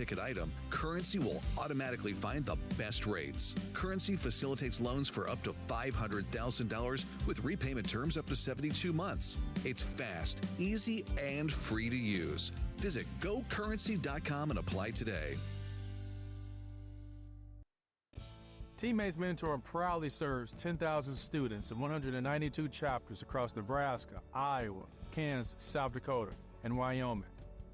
ticket item, Currency will automatically find the best rates. Currency facilitates loans for up to $500,000 with repayment terms up to 72 months. It's fast, easy, and free to use. Visit gocurrency.com and apply today. Teammates Mentor proudly serves 10,000 students in 192 chapters across Nebraska, Iowa, Kansas, South Dakota, and Wyoming.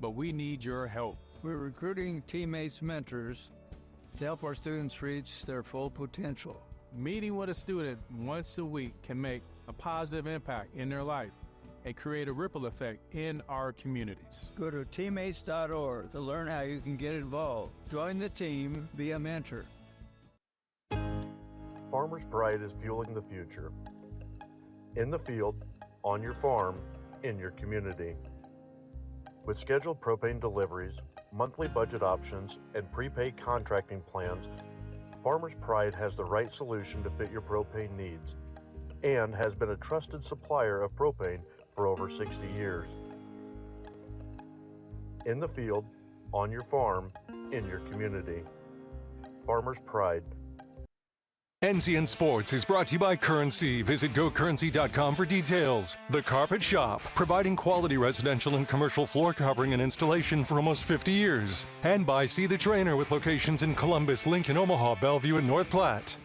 But we need your help. We're recruiting Teammates Mentors to help our students reach their full potential. Meeting with a student once a week can make a positive impact in their life and create a ripple effect in our communities. Go to teammates.org to learn how you can get involved. Join the team, be a mentor. Farmer's Pride is fueling the future. In the field, on your farm, in your community. With scheduled propane deliveries, monthly budget options, and prepaid contracting plans, Farmer's Pride has the right solution to fit your propane needs and has been a trusted supplier of propane for over 60 years. In the field, on your farm, in your community. Farmer's Pride. NCN Sports is brought to you by Currency. Visit gocurrency.com for details. The Carpet Shop, providing quality residential and commercial floor covering and installation for almost 50 years. And by See the Trainer with locations in Columbus, Lincoln, Omaha, Bellevue, and North Platte.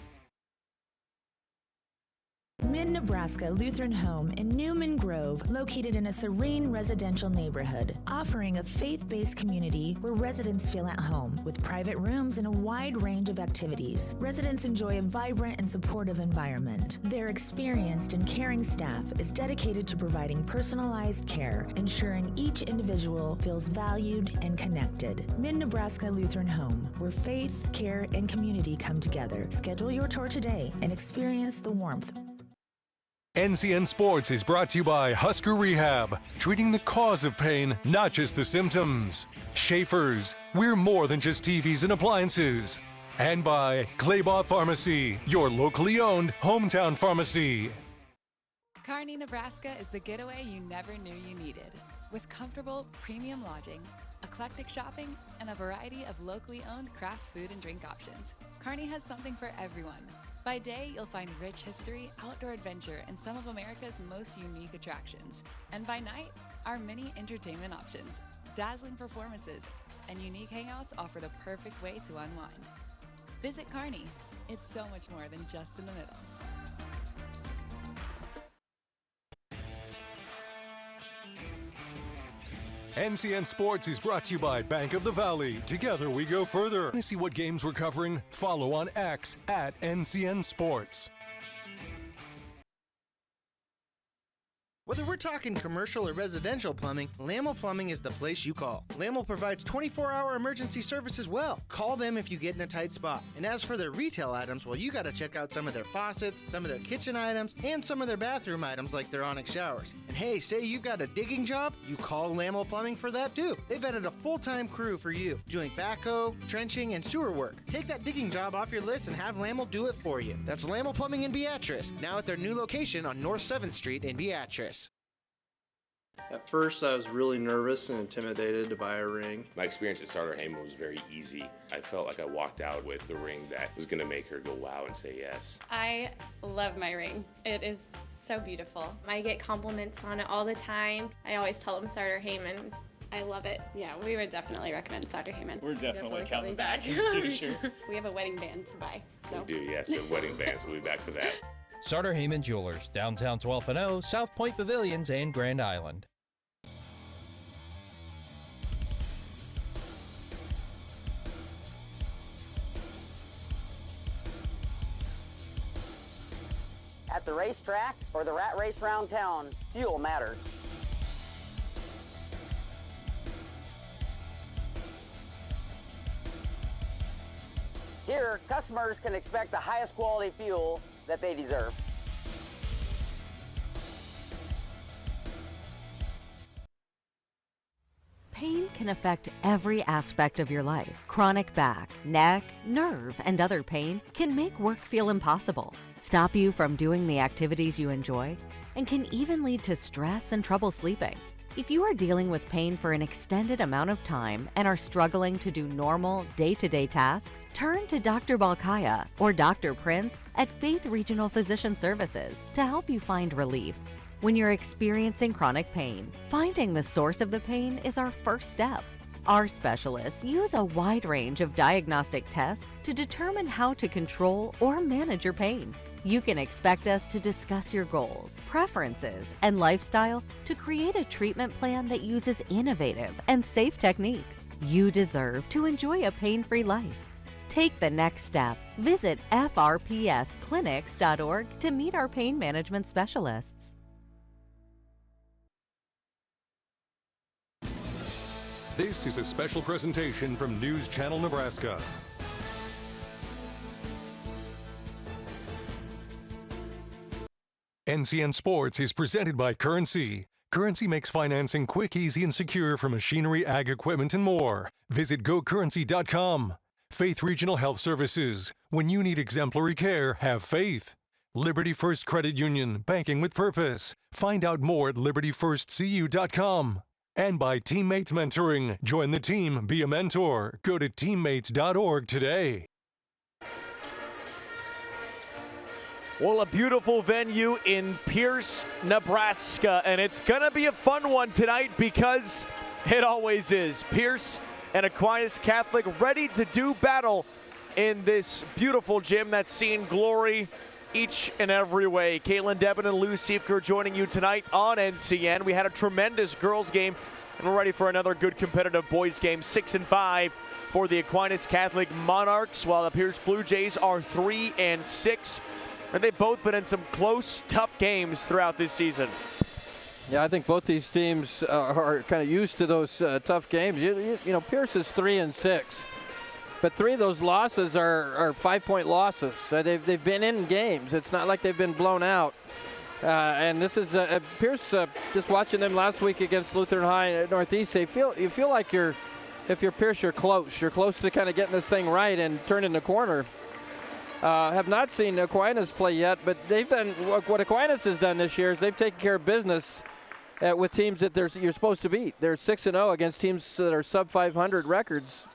Mid-Nebraska Lutheran Home in Newman Grove, located in a serene residential neighborhood, offering a faith-based community where residents feel at home, with private rooms and a wide range of activities. Residents enjoy a vibrant and supportive environment. Their experienced and caring staff is dedicated to providing personalized care, ensuring each individual feels valued and connected. Mid-Nebraska Lutheran Home, where faith, care, and community come together. Schedule your tour today and experience the warmth. NCN Sports is brought to you by Husker Rehab, treating the cause of pain, not just the symptoms. Schaefer's, we're more than just TVs and appliances. And by Claybaugh Pharmacy, your locally owned hometown pharmacy. Kearney, Nebraska is the getaway you never knew you needed. With comfortable, premium lodging, eclectic shopping, and a variety of locally owned craft food and drink options, Kearney has something for everyone. By day, you'll find rich history, outdoor adventure, and some of America's most unique attractions. And by night, our many entertainment options, dazzling performances, and unique hangouts offer the perfect way to unwind. Visit Kearney. It's so much more than just in the middle. NCN Sports is brought to you by Bank of the Valley. Together we go further. To see what games we're covering, follow on X at NCN Sports. Whether we're talking commercial or residential plumbing, Lamel Plumbing is the place you call. Lamel provides 24-hour emergency service as well. Call them if you get in a tight spot. And as for their retail items, well, you got to check out some of their faucets, some of their kitchen items, and some of their bathroom items like their Onyx showers. And hey, say you've got a digging job, you call Lamel Plumbing for that too. They've added a full-time crew for you, doing backhoe, trenching, and sewer work. Take that digging job off your list and have Lamel do it for you. That's Lamel Plumbing in Beatrice, now at their new location on North 7th Street in Beatrice. At first, I was really nervous and intimidated to buy a ring. My experience at Starter Heyman was very easy. I felt like I walked out with the ring that was going to make her go wow and say yes. I love my ring. It is so beautiful. I get compliments on it all the time. I always tell them Starter Heyman. I love it. Yeah, we would definitely recommend Starter Heyman. We're definitely coming back in the future. We have a wedding band to buy. So. We do, yes, the wedding bands. We'll be back for that. Starter Heyman Jewelers, downtown 12th and O, South Point Pavilions, and Grand Island. At the racetrack or the rat race round town, fuel matters. Here, customers can expect the highest quality fuel that they deserve. Pain can affect every aspect of your life. Chronic back, neck, nerve, and other pain can make work feel impossible, stop you from doing the activities you enjoy, and can even lead to stress and trouble sleeping. If you are dealing with pain for an extended amount of time and are struggling to do normal, day-to-day tasks, turn to Dr. Balkaya or Dr. Prince at Faith Regional Physician Services to help you find relief. When you're experiencing chronic pain, finding the source of the pain is our first step. Our specialists use a wide range of diagnostic tests to determine how to control or manage your pain. You can expect us to discuss your goals, preferences, and lifestyle to create a treatment plan that uses innovative and safe techniques. You deserve to enjoy a pain-free life. Take the next step. Visit frpsclinics.org to meet our pain management specialists. This is a special presentation from News Channel Nebraska. NCN Sports is presented by Currency. Currency makes financing quick, easy, and secure for machinery, ag equipment, and more. Visit GoCurrency.com. Faith Regional Health Services. When you need exemplary care, have faith. Liberty First Credit Union. Banking with purpose. Find out more at libertyfirstcu.com. And by Teammates Mentoring. Join the team, be a mentor. Go to teammates.org today. Well, a beautiful venue in Pierce, Nebraska, and it's going to be a fun one tonight because it always is. Pierce and Aquinas Catholic ready to do battle in this beautiful gym that's seen glory each and every way. Caitlin Devin and Lou Siefker joining you tonight on NCN. We had a tremendous girls game, and we're ready for another good competitive boys game. 6-5 for the Aquinas Catholic Monarchs, while the Pierce Blue Jays are 3-6. And they've both been in some close, tough games throughout this season. Yeah, I think both these teams are kind of used to those tough games. You know, Pierce is 3-6, but 3 of those losses are 5-point losses. They've been in games. It's not like they've been blown out. And this is Pierce. Just watching them last week against Lutheran High at Northeast, you feel like if you're Pierce, you're close. You're close to kind of getting this thing right and turning the corner. Have not seen Aquinas play yet, but they've done what Aquinas has done this year is they've taken care of business with teams that you're supposed to beat. They're 6-0 against teams that are sub 500 records,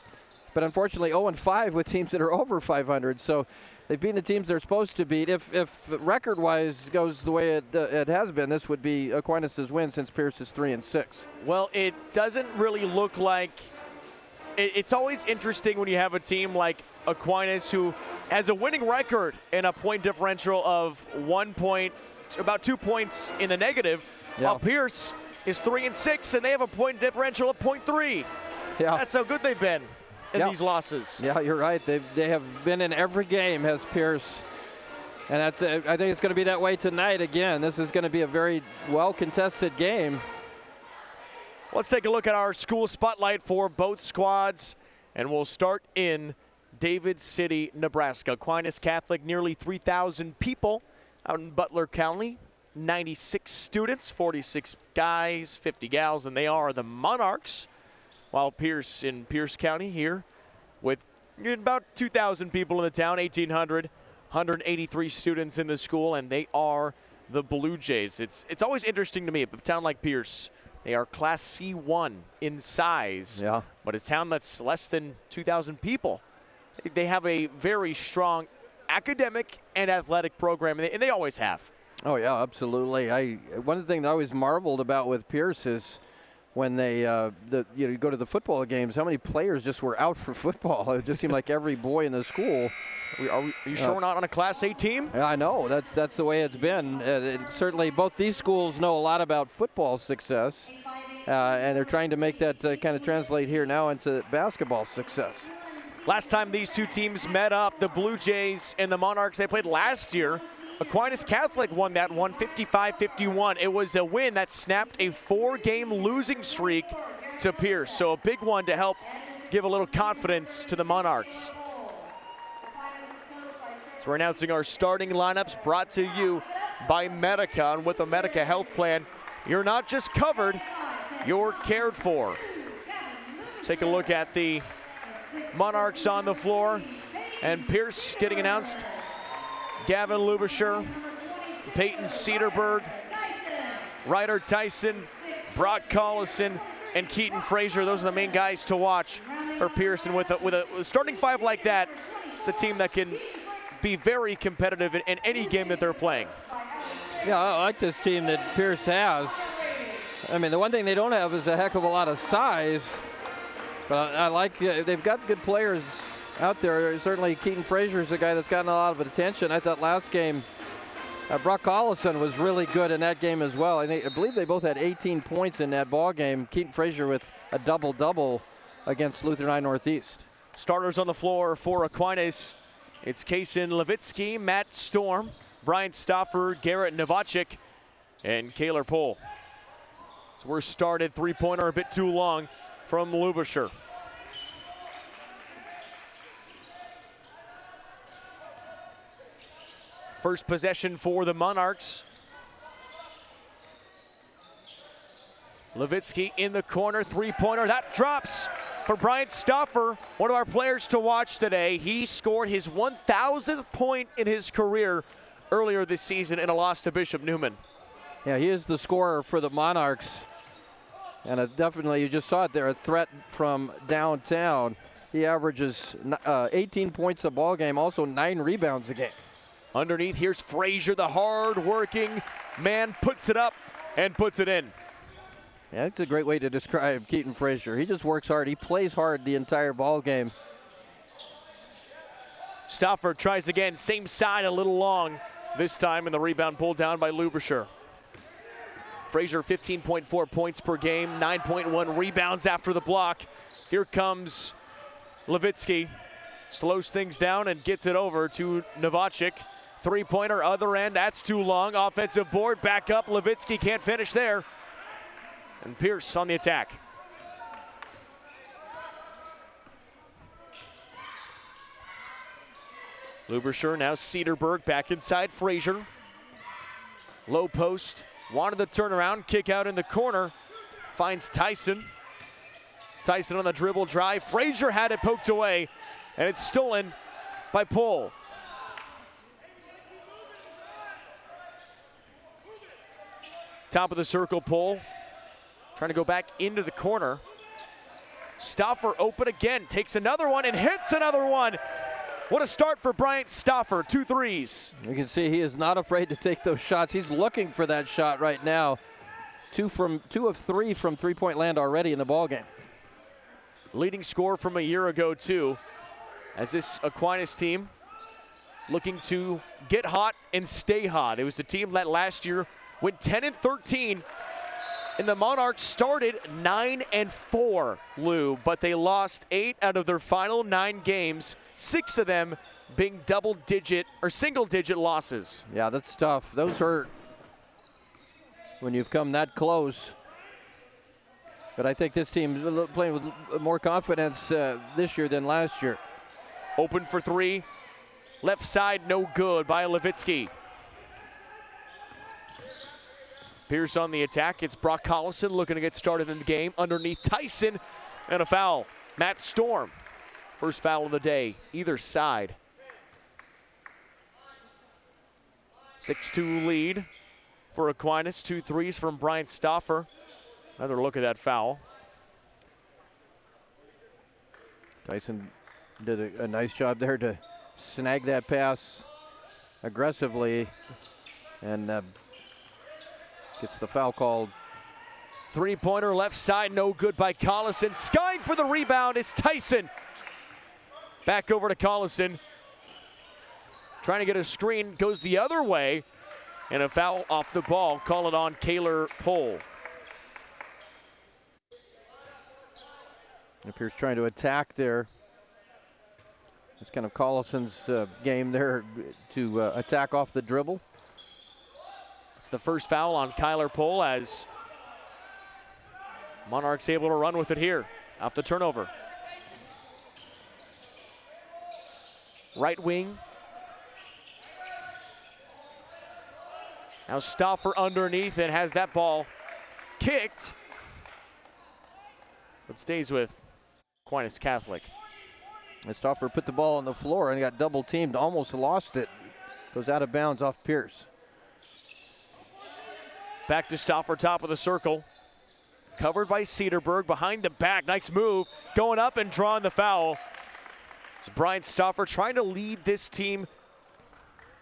but unfortunately 0-5 with teams that are over 500. So they've beaten the teams they're supposed to beat. If record-wise goes the way it has been, this would be Aquinas' win since Pierce is 3-6. Well, it doesn't really look like. It's always interesting when you have a team like Aquinas who has a winning record and a point differential of 1 point, about 2 points in the negative, while Pierce is 3-6 and they have a point differential of 0.3. Yeah. That's how good they've been in these losses. Yeah, you're right. They have been in every game, has Pierce. And I think it's going to be that way tonight again. This is going to be a very well-contested game. Let's take a look at our school spotlight for both squads, and we'll start in David City, Nebraska. Aquinas Catholic, nearly 3,000 people out in Butler County. 96 students, 46 guys, 50 gals, and they are the Monarchs. While Pierce in Pierce County here with about 2,000 people in the town, 1,800, 183 students in the school, and they are the Blue Jays. It's always interesting to me, a town like Pierce, they are Class C1 in size, but a town that's less than 2,000 people. They have a very strong academic and athletic program, and they always have. Oh, yeah, absolutely. One of the things I always marveled about with Pierce is when they you go to the football games, how many players just were out for football. It just seemed like every boy in the school. Are you sure we're not on a Class A team? Yeah, I know. That's the way it's been. Certainly both these schools know a lot about football success, and they're trying to make that kind of translate here now into basketball success. Last time these two teams met up, the Blue Jays and the Monarchs, they played last year. Aquinas Catholic won that one, 55-51. It was a win that snapped a 4-game losing streak to Pierce. So a big one to help give a little confidence to the Monarchs. So we're announcing our starting lineups, brought to you by Medica. And with a Medica health plan, you're not just covered, you're cared for. Take a look at the Monarchs on the floor, and Pierce getting announced. Gavin Lubisher, Peyton Cedarberg, Ryder Tyson, Brock Collison, and Keaton Frazier. Those are the main guys to watch for Pearson. With a starting five like that, it's a team that can be very competitive in any game that they're playing. Yeah, I like this team that Pierce has. I mean, the one thing they don't have is a heck of a lot of size, but I like they've got good players out there. Certainly Keaton Frazier is a guy that's gotten a lot of attention. I thought last game Brock Collison was really good in that game as well. I believe they both had 18 points in that ball game. Keaton Frazier with a double-double against Lutheran High Northeast. Starters on the floor for Aquinas. It's Kason Levitsky, Matt Storm, Brian Stauffer, Garrett Novacek, and Kaylor Pohl. So we're started, three-pointer a bit too long from Lubisher. First possession for the Monarchs. Levitsky in the corner, three-pointer, that drops for Brian Stauffer, one of our players to watch today. He scored his 1,000th point in his career earlier this season in a loss to Bishop Neumann. Yeah, he is the scorer for the Monarchs. And definitely, you just saw it there, a threat from downtown. He averages 18 points a ball game, also 9 rebounds a game. Underneath, here's Frazier, the hard-working man, puts it up and puts it in. Yeah, that's a great way to describe Keaton Frazier. He just works hard. He plays hard the entire ball game. Stauffer tries again, same side, a little long. This time, and the rebound pulled down by Lubisher. Frazier, 15.4 points per game, 9.1 rebounds after the block. Here comes Levitsky. Slows things down and gets it over to Novacek. Three-pointer, other end, that's too long. Offensive board, back up. Levitsky can't finish there. And Pierce on the attack. Lubisher, now Cedarburg back inside Frazier. Low post, wanted the turnaround, kick out in the corner. Finds Tyson. Tyson on the dribble drive. Frazier had it poked away, and it's stolen by Pohl. Top of the circle, Pohl. Trying to go back into the corner. Stauffer open again, takes another one and hits another one. What a start for Bryant Stauffer, 2 threes. You can see he is not afraid to take those shots. He's looking for that shot right now. 2 of 3 from three-point land already in the ballgame. Leading scorer from a year ago, too, as this Aquinas team looking to get hot and stay hot. It was the team that last year went 10-13. And the Monarchs started 9-4, Lou, but they lost 8 out of their final 9 games, 6 of them being double-digit or single-digit losses. Yeah, that's tough. Those hurt when you've come that close. But I think this team is playing with more confidence this year than last year. Open for 3. Left side, no good by Levitsky. Pierce on the attack. It's Brock Collison looking to get started in the game. Underneath Tyson, and a foul. Matt Storm, first foul of the day, either side. 6-2 lead for Aquinas. 2 threes from Bryant Stauffer. Another look at that foul. Tyson did a nice job there to snag that pass aggressively, and gets the foul called. Three-pointer left side, no good by Collison. Skying for the rebound is Tyson. Back over to Collison. Trying to get a screen, goes the other way, and a foul off the ball. Call it on Kaylor Pohl. It appears trying to attack there. It's kind of Collison's game there to attack off the dribble. It's the first foul on Kaylor Pohl as Monarchs able to run with it here off the turnover. Right wing. Now Stauffer underneath and has that ball kicked, but stays with Aquinas Catholic. And Stauffer put the ball on the floor and got double teamed, almost lost it. Goes out of bounds off Pierce. Back to Stauffer, top of the circle. Covered by Cedarburg, behind the back, nice move, going up and drawing the foul. It's Brian Stauffer trying to lead this team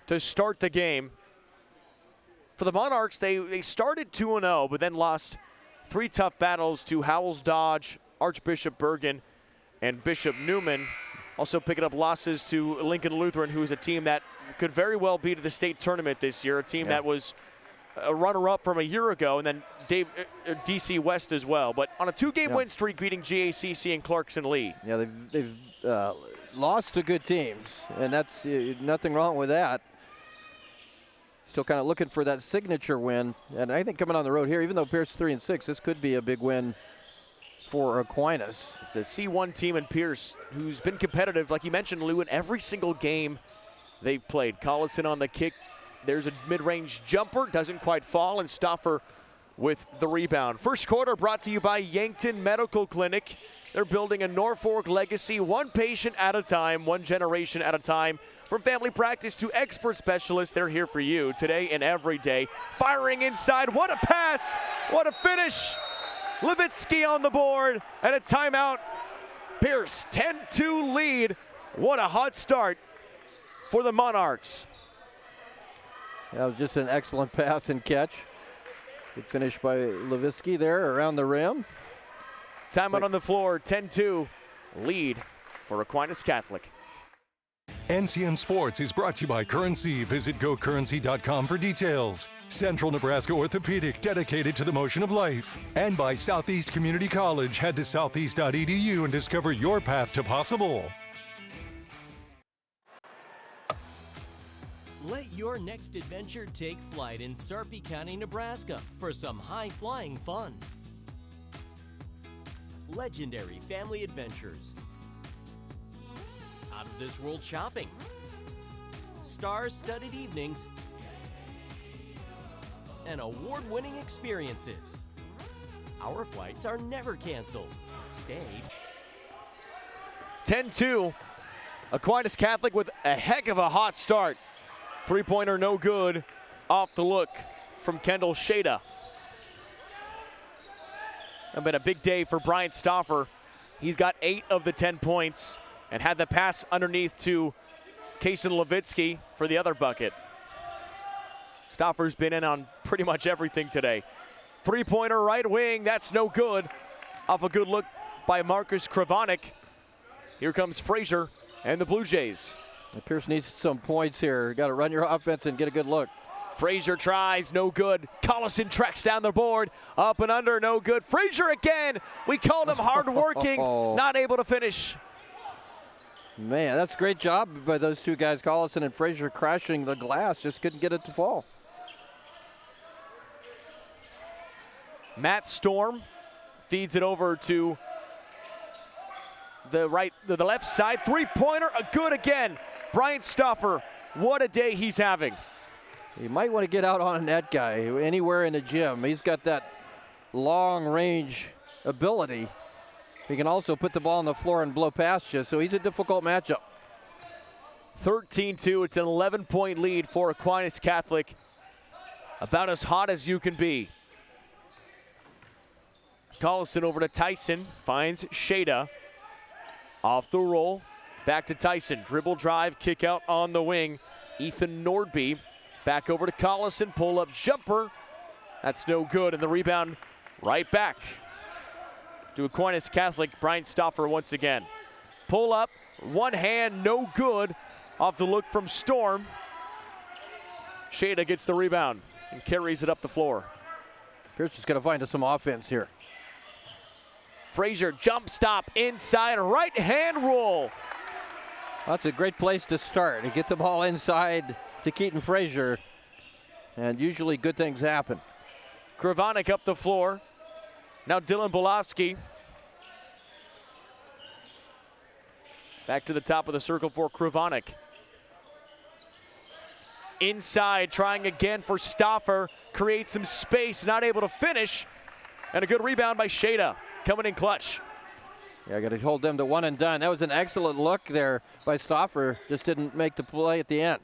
to start the game. For the Monarchs, they started 2-0, but then lost 3 tough battles to Howells Dodge, Archbishop Bergen, and Bishop Newman. Also picking up losses to Lincoln Lutheran, who is a team that could very well be to the state tournament this year, a team that was a runner-up from a year ago, and then DC West as well. But on a 2-game win streak, beating GACC and Clarkson Lee. Yeah, they've lost to good teams, and that's nothing wrong with that. Still kind of looking for that signature win, and I think coming on the road here, even though Pierce 3-6, this could be a big win for Aquinas. It's a C1 team in Pierce who's been competitive, like you mentioned, Lou, in every single game they've played. Collison on the kick. There's a mid-range jumper, doesn't quite fall, and Stauffer with the rebound. First quarter brought to you by Yankton Medical Clinic. They're building a Norfolk legacy, one patient at a time, one generation at a time. From family practice to expert specialists, they're here for you today and every day. Firing inside, what a pass, what a finish. Levitsky on the board, and a timeout. Pierce, 10-2 lead. What a hot start for the Monarchs. That was just an excellent pass and catch. Good finish by Levitsky there around the rim. Timeout on the floor, 10-2 lead for Aquinas Catholic. NCN Sports is brought to you by Currency. Visit GoCurrency.com for details. Central Nebraska Orthopedic, dedicated to the motion of life. And by Southeast Community College. Head to southeast.edu and discover your path to possible. Let your next adventure take flight in Sarpy County, Nebraska for some high-flying fun. Legendary family adventures. Out-of-this-world shopping. Star-studded evenings. And award-winning experiences. Our flights are never canceled. Stay. 10-2. Aquinas Catholic with a heck of a hot start. Three-pointer no good. Off the look from Kendall Shada. It's been a big day for Brian Stauffer. He's got 8 of the 10 points and had the pass underneath to Kason Levitsky for the other bucket. Stauffer's been in on pretty much everything today. Three-pointer right wing, that's no good. Off a good look by Marcus Kravanik. Here comes Frazier and the Blue Jays. Pierce needs some points here. Got to run your offense and get a good look. Frazier tries, no good. Collison tracks down the board, up and under, no good. Frazier again. We called him hard-working, not able to finish. Man, that's a great job by those two guys, Collison and Frazier, crashing the glass. Just couldn't get it to fall. Matt Storm feeds it over to the left side. Three-pointer, good again. Brian Stauffer, what a day he's having. You might want to get out on a net guy anywhere in the gym. He's got that long-range ability. He can also put the ball on the floor and blow past you, so he's a difficult matchup. 13-2, it's an 11-point lead for Aquinas Catholic. About as hot as you can be. Collison over to Tyson, finds Shada. Off the roll, back to Tyson. Dribble drive, kick out on the wing. Ethan Nordby back over to Collison, pull-up jumper. That's no good, and the rebound right back to Aquinas Catholic. Brian Stauffer once again. Pull up, one hand, no good. Off the look from Storm. Shada gets the rebound and carries it up the floor. Pierce is going to find us some offense here. Frazier, jump stop, inside, right hand roll. That's a great place to start. To get the ball inside to Keaton Frazier, and usually good things happen. Kravanik up the floor. Now Dylan Bolofsky. Back to the top of the circle for Kravanik. Inside, trying again for Stauffer. Creates some space, not able to finish. And a good rebound by Shada, coming in clutch. Yeah, got to hold them to one and done. That was an excellent look there by Stauffer. Just didn't make the play at the end.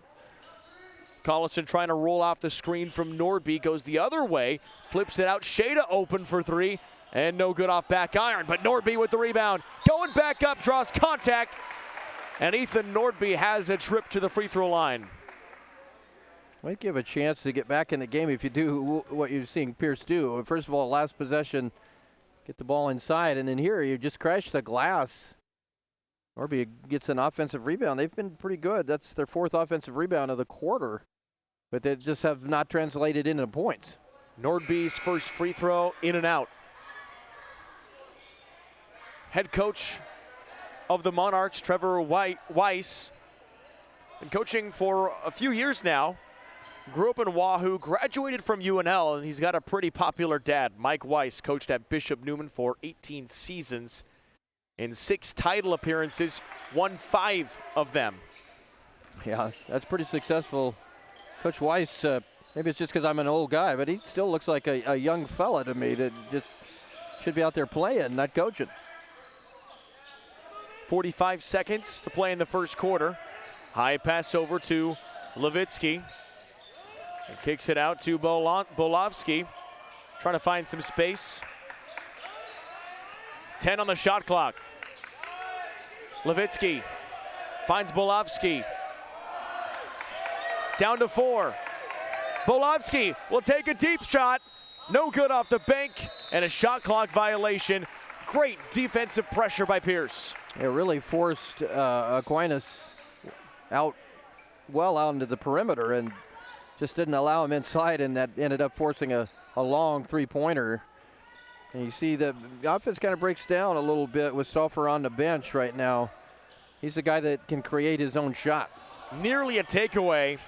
Collison trying to roll off the screen from Nordby. Goes the other way. Flips it out. Shada open for three. And no good off back iron, but Nordby with the rebound. Going back up, draws contact. And Ethan Nordby has a trip to the free throw line. Might give a chance to get back in the game if you do what you've seen Pierce do. First of all, last possession, get the ball inside, and then here you just crash the glass. Nordby gets an offensive rebound. They've been pretty good. That's their 4th offensive rebound of the quarter, but they just have not translated into points. Nordby's first free throw, in and out. Head coach of the Monarchs, Trevor Weiss, been coaching for a few years now. Grew up in Wahoo, graduated from UNL, and he's got a pretty popular dad. Mike Weiss coached at Bishop Neumann for 18 seasons. In 6 title appearances, won 5 of them. Yeah, that's pretty successful. Coach Weiss, maybe it's just because I'm an old guy, but he still looks like a young fella to me that just should be out there playing, not coaching. 45 seconds to play in the first quarter. High pass over to Levitsky. He kicks it out to Bolovsky, trying to find some space. 10 on the shot clock. Levitsky finds Bolovsky. Down to 4. Bolovsky will take a deep shot. No good off the bank, and a shot clock violation. Great defensive pressure by Pierce. It really forced Aquinas out into the perimeter and just didn't allow him inside, and that ended up forcing a long three-pointer. And you see the offense kind of breaks down a little bit with Stauffer on the bench right now. He's the guy that can create his own shot. Nearly a takeaway.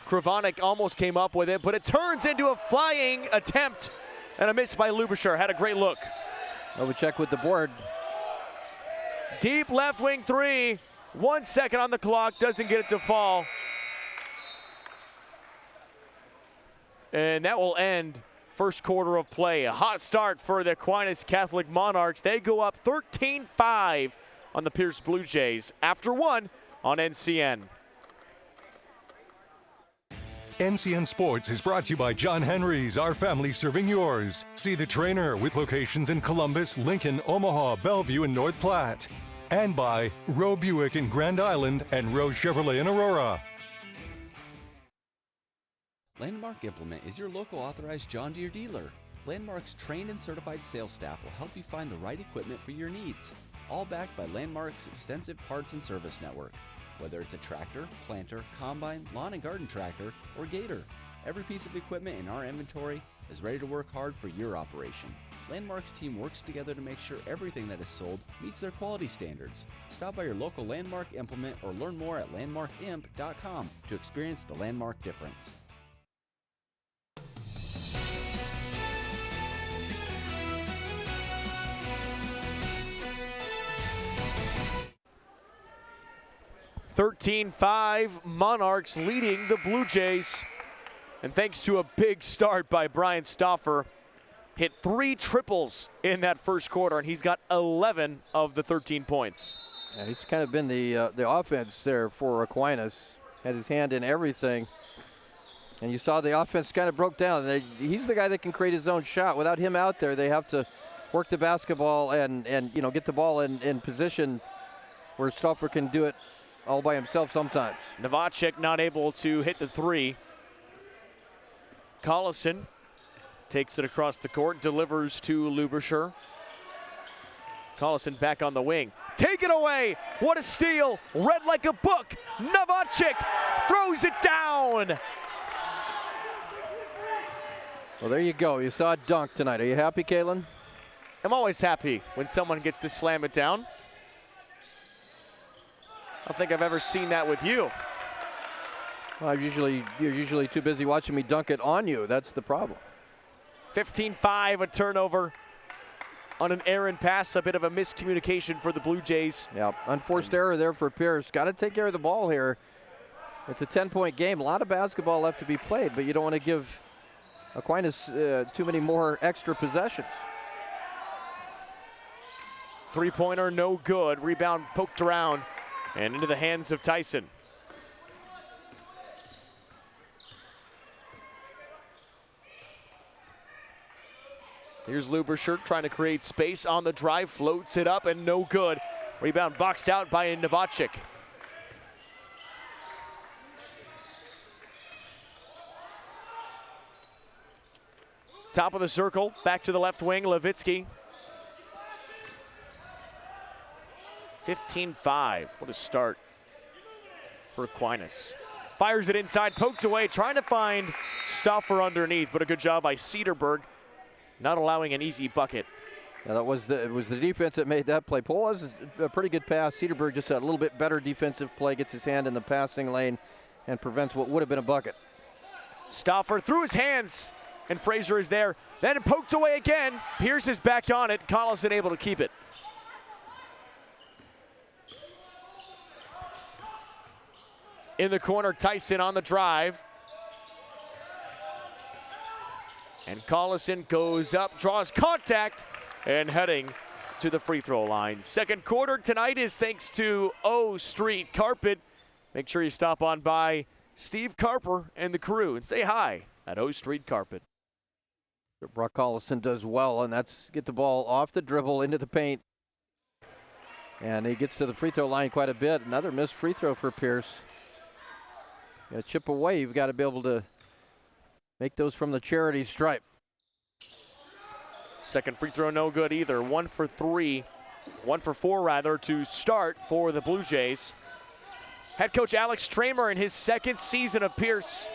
Kravanik almost came up with it, but it turns into a flying attempt and a miss by Lubasher. Had a great look. Novacek with the board. Deep left wing 3. 1 second on the clock, doesn't get it to fall. And that will end first quarter of play. A hot start for the Aquinas Catholic Monarchs. They go up 13-5 on the Pierce Blue Jays after 1 on NCN. NCN Sports is brought to you by John Henry's, our family serving yours. See the trainer with locations in Columbus, Lincoln, Omaha, Bellevue, and North Platte. And by Roe Buick in Grand Island and Roe Chevrolet in Aurora. Landmark Implement is your local authorized John Deere dealer. Landmark's trained and certified sales staff will help you find the right equipment for your needs. All backed by Landmark's extensive parts and service network. Whether it's a tractor, planter, combine, lawn and garden tractor, or gator, every piece of equipment in our inventory is ready to work hard for your operation. Landmark's team works together to make sure everything that is sold meets their quality standards. Stop by your local Landmark Implement or learn more at landmarkimp.com to experience the Landmark difference. (13-5) Monarchs leading the Blue Jays. And thanks to a big start by Brian Stauffer, hit 3 triples in that first quarter, and he's got 11 of the 13 points. Yeah, he's kind of been the offense there for Aquinas. Had his hand in everything. And you saw the offense kind of broke down. He's the guy that can create his own shot. Without him out there, they have to work the basketball and get the ball in position where Stauffer can do it all by himself sometimes. Novacek not able to hit the 3. Collison takes it across the court, delivers to Lubasher. Collison back on the wing. Take it away! What a steal! Read like a book! Novacek throws it down! Well, there you go. You saw a dunk tonight. Are you happy, Kalen? I'm always happy when someone gets to slam it down. I don't think I've ever seen that with you. Well, you're usually too busy watching me dunk it on you. That's the problem. 15-5, a turnover on an errant pass. A bit of a miscommunication for the Blue Jays. Yeah, unforced error there for Pierce. Got to take care of the ball here. It's a 10-point game. A lot of basketball left to be played, but you don't want to give Aquinas too many more extra possessions. Three-pointer, no good. Rebound poked around and into the hands of Tyson. Here's Luberscher trying to create space on the drive, floats it up and no good. Rebound boxed out by Novacek. Top of the circle, back to the left wing, Levitsky. 15-5, what a start for Aquinas. Fires it inside, poked away, trying to find Stauffer underneath, but a good job by Cedarburg, not allowing an easy bucket. Yeah, it was the defense that made that play. Paul was a pretty good pass. Cedarburg just a little bit better defensive play, gets his hand in the passing lane and prevents what would have been a bucket. Stauffer through his hands, and Frazier is there. Then poked away again. Pierce is back on it. Collison able to keep it. In the corner, Tyson on the drive. And Collison goes up, draws contact, and heading to the free throw line. Second quarter tonight is thanks to O Street Carpet. Make sure you stop on by Steve Carper and the crew and say hi at O Street Carpet. Brock Collison does well, and that's get the ball off the dribble into the paint. And he gets to the free throw line quite a bit. Another missed free throw for Pierce. Got to chip away. You've got to be able to make those from the charity stripe. Second free throw no good either. 1 for 4 rather, to start for the Blue Jays. Head coach Alex Tramer in his second season of Pierce,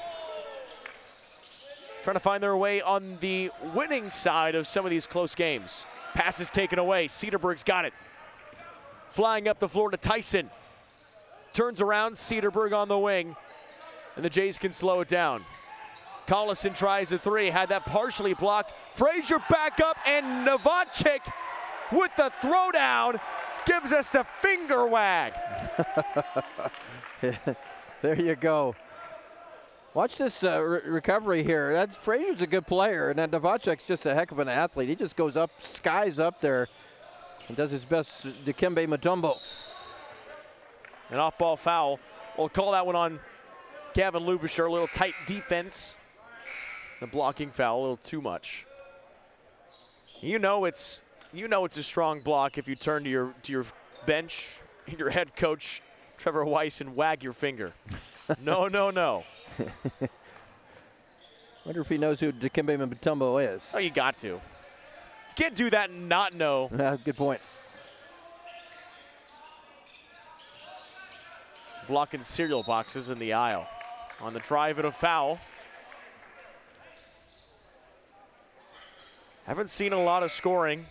trying to find their way on the winning side of some of these close games. Pass is taken away. Cedarburg's got it. Flying up the floor to Tyson. Turns around, Cedarburg on the wing, and the Jays can slow it down. Collison tries a three, had that partially blocked. Frazier back up, and Novacek with the throwdown gives us the finger wag. There you go. Watch this recovery here. That Frazier's a good player, and that Novacek's just a heck of an athlete. He just goes up, skies up there, and does his best. Dikembe Mutombo. An off-ball foul. We'll call that one on Gavin Luberscher. A little tight defense. The blocking foul, a little too much. You know it's a strong block if you turn to your bench, your head coach Trevor Weiss, and wag your finger. No, no, no. Wonder if he knows who Dikembe Mutombo is. Oh, you got to. Can't do that and not know. Good point. Blocking cereal boxes in the aisle. On the drive and a foul. Haven't seen a lot of scoring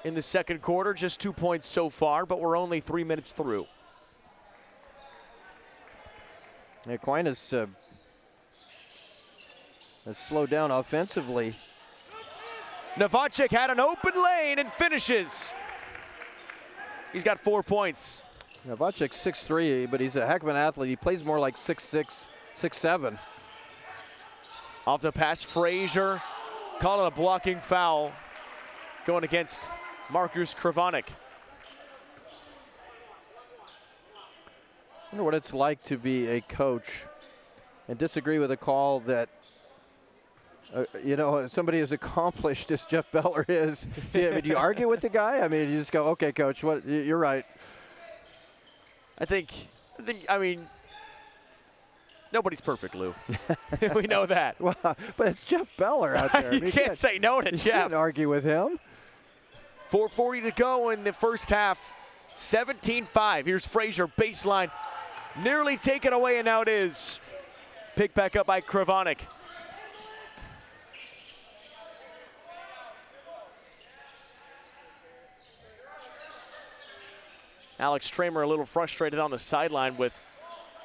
in the second quarter, just 2 points so far, but we're only 3 minutes through. Aquinas has slowed down offensively. Novacek had an open lane and finishes. He's got 4 points. Novacek's 6'3", but he's a heck of an athlete. He plays more like 6'6", 6'7". Off the pass, Frazier. Call it a blocking foul going against Marcus Kravonik. I wonder what it's like to be a coach and disagree with a call that, somebody as accomplished as Jeff Beller is. Do you argue with the guy? I mean, you just go, okay, coach, what? You're right. I think, nobody's perfect, Lou. We know that. Well, but it's Jeff Beller out there. You can't say no to Jeff. You can't argue with him. 4:40 to go in the first half. 17-5. Here's Frazier, baseline. Nearly taken away, and now it is. Picked back up by Kravonik. Alex Tramer a little frustrated on the sideline with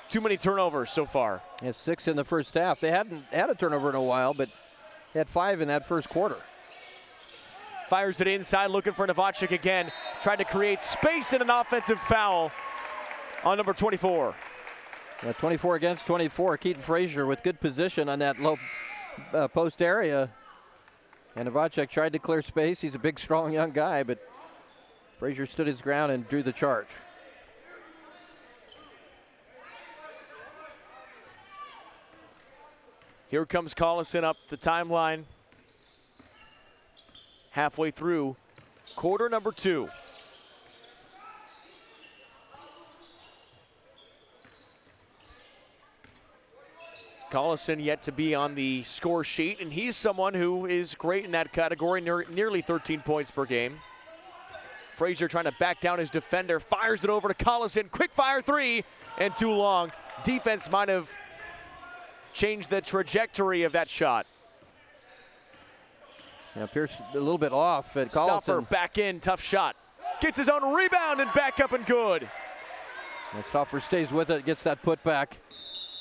too many turnovers so far. Yeah, 6 in the first half. They hadn't had a turnover in a while, but they had 5 in that first quarter. Fires it inside, looking for Novacek again. Tried to create space and an offensive foul on number 24. Yeah, 24 against 24. Keaton Frazier with good position on that low post area. And Novacek tried to clear space. He's a big, strong young guy, but Frazier stood his ground and drew the charge. Here comes Collison up the timeline. halfway through quarter number 2. Collison yet to be on the score sheet, and he's someone who is great in that category, nearly 13 points per game. Frazier trying to back down his defender, fires it over to Collison. Quick fire 3, and too long. Defense might have changed the trajectory of that shot. Yeah, Pierce a little bit off at Collison. Stauffer back in, tough shot. Gets his own rebound and back up and good. And Stauffer stays with it, gets that put back.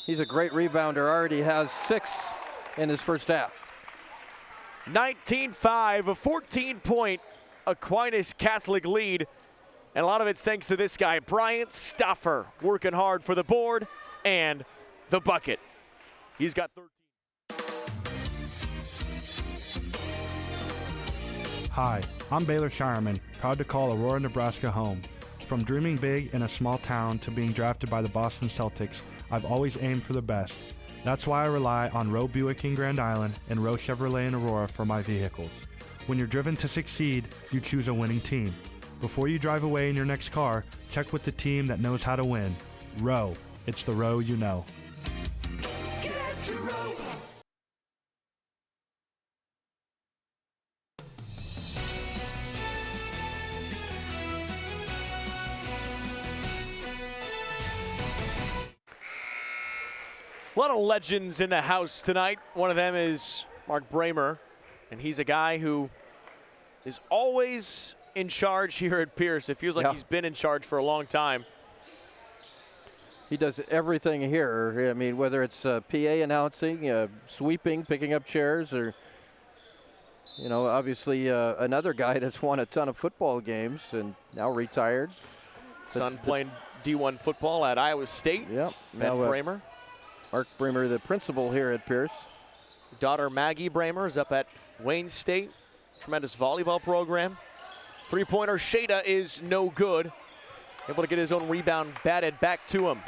He's a great rebounder, already has 6 in his first half. 19-5, a 14-point Aquinas Catholic lead. And a lot of it's thanks to this guy, Bryant Stauffer, working hard for the board and the bucket. He's got 13. Hi, I'm Baylor Shireman, proud to call Aurora, Nebraska home. From dreaming big in a small town to being drafted by the Boston Celtics, I've always aimed for the best. That's why I rely on Roe Buick in Grand Island and Roe Chevrolet in Aurora for my vehicles. When you're driven to succeed, you choose a winning team. Before you drive away in your next car, check with the team that knows how to win. Roe, it's the Roe you know. Get to Roe. A lot of legends in the house tonight. One of them is Mark Bramer, and he's a guy who is always in charge here at Pierce. It feels like he's been in charge for a long time. He does everything here. I mean, whether it's PA announcing, sweeping, picking up chairs, or, you know, obviously another guy that's won a ton of football games and now retired. Son playing D1 football at Iowa State. Yep. Ben Bramer. Mark Bramer, the principal here at Pierce. Daughter Maggie Bramer is up at Wayne State. Tremendous volleyball program. Three-pointer Shada is no good. Able to get his own rebound batted back to him.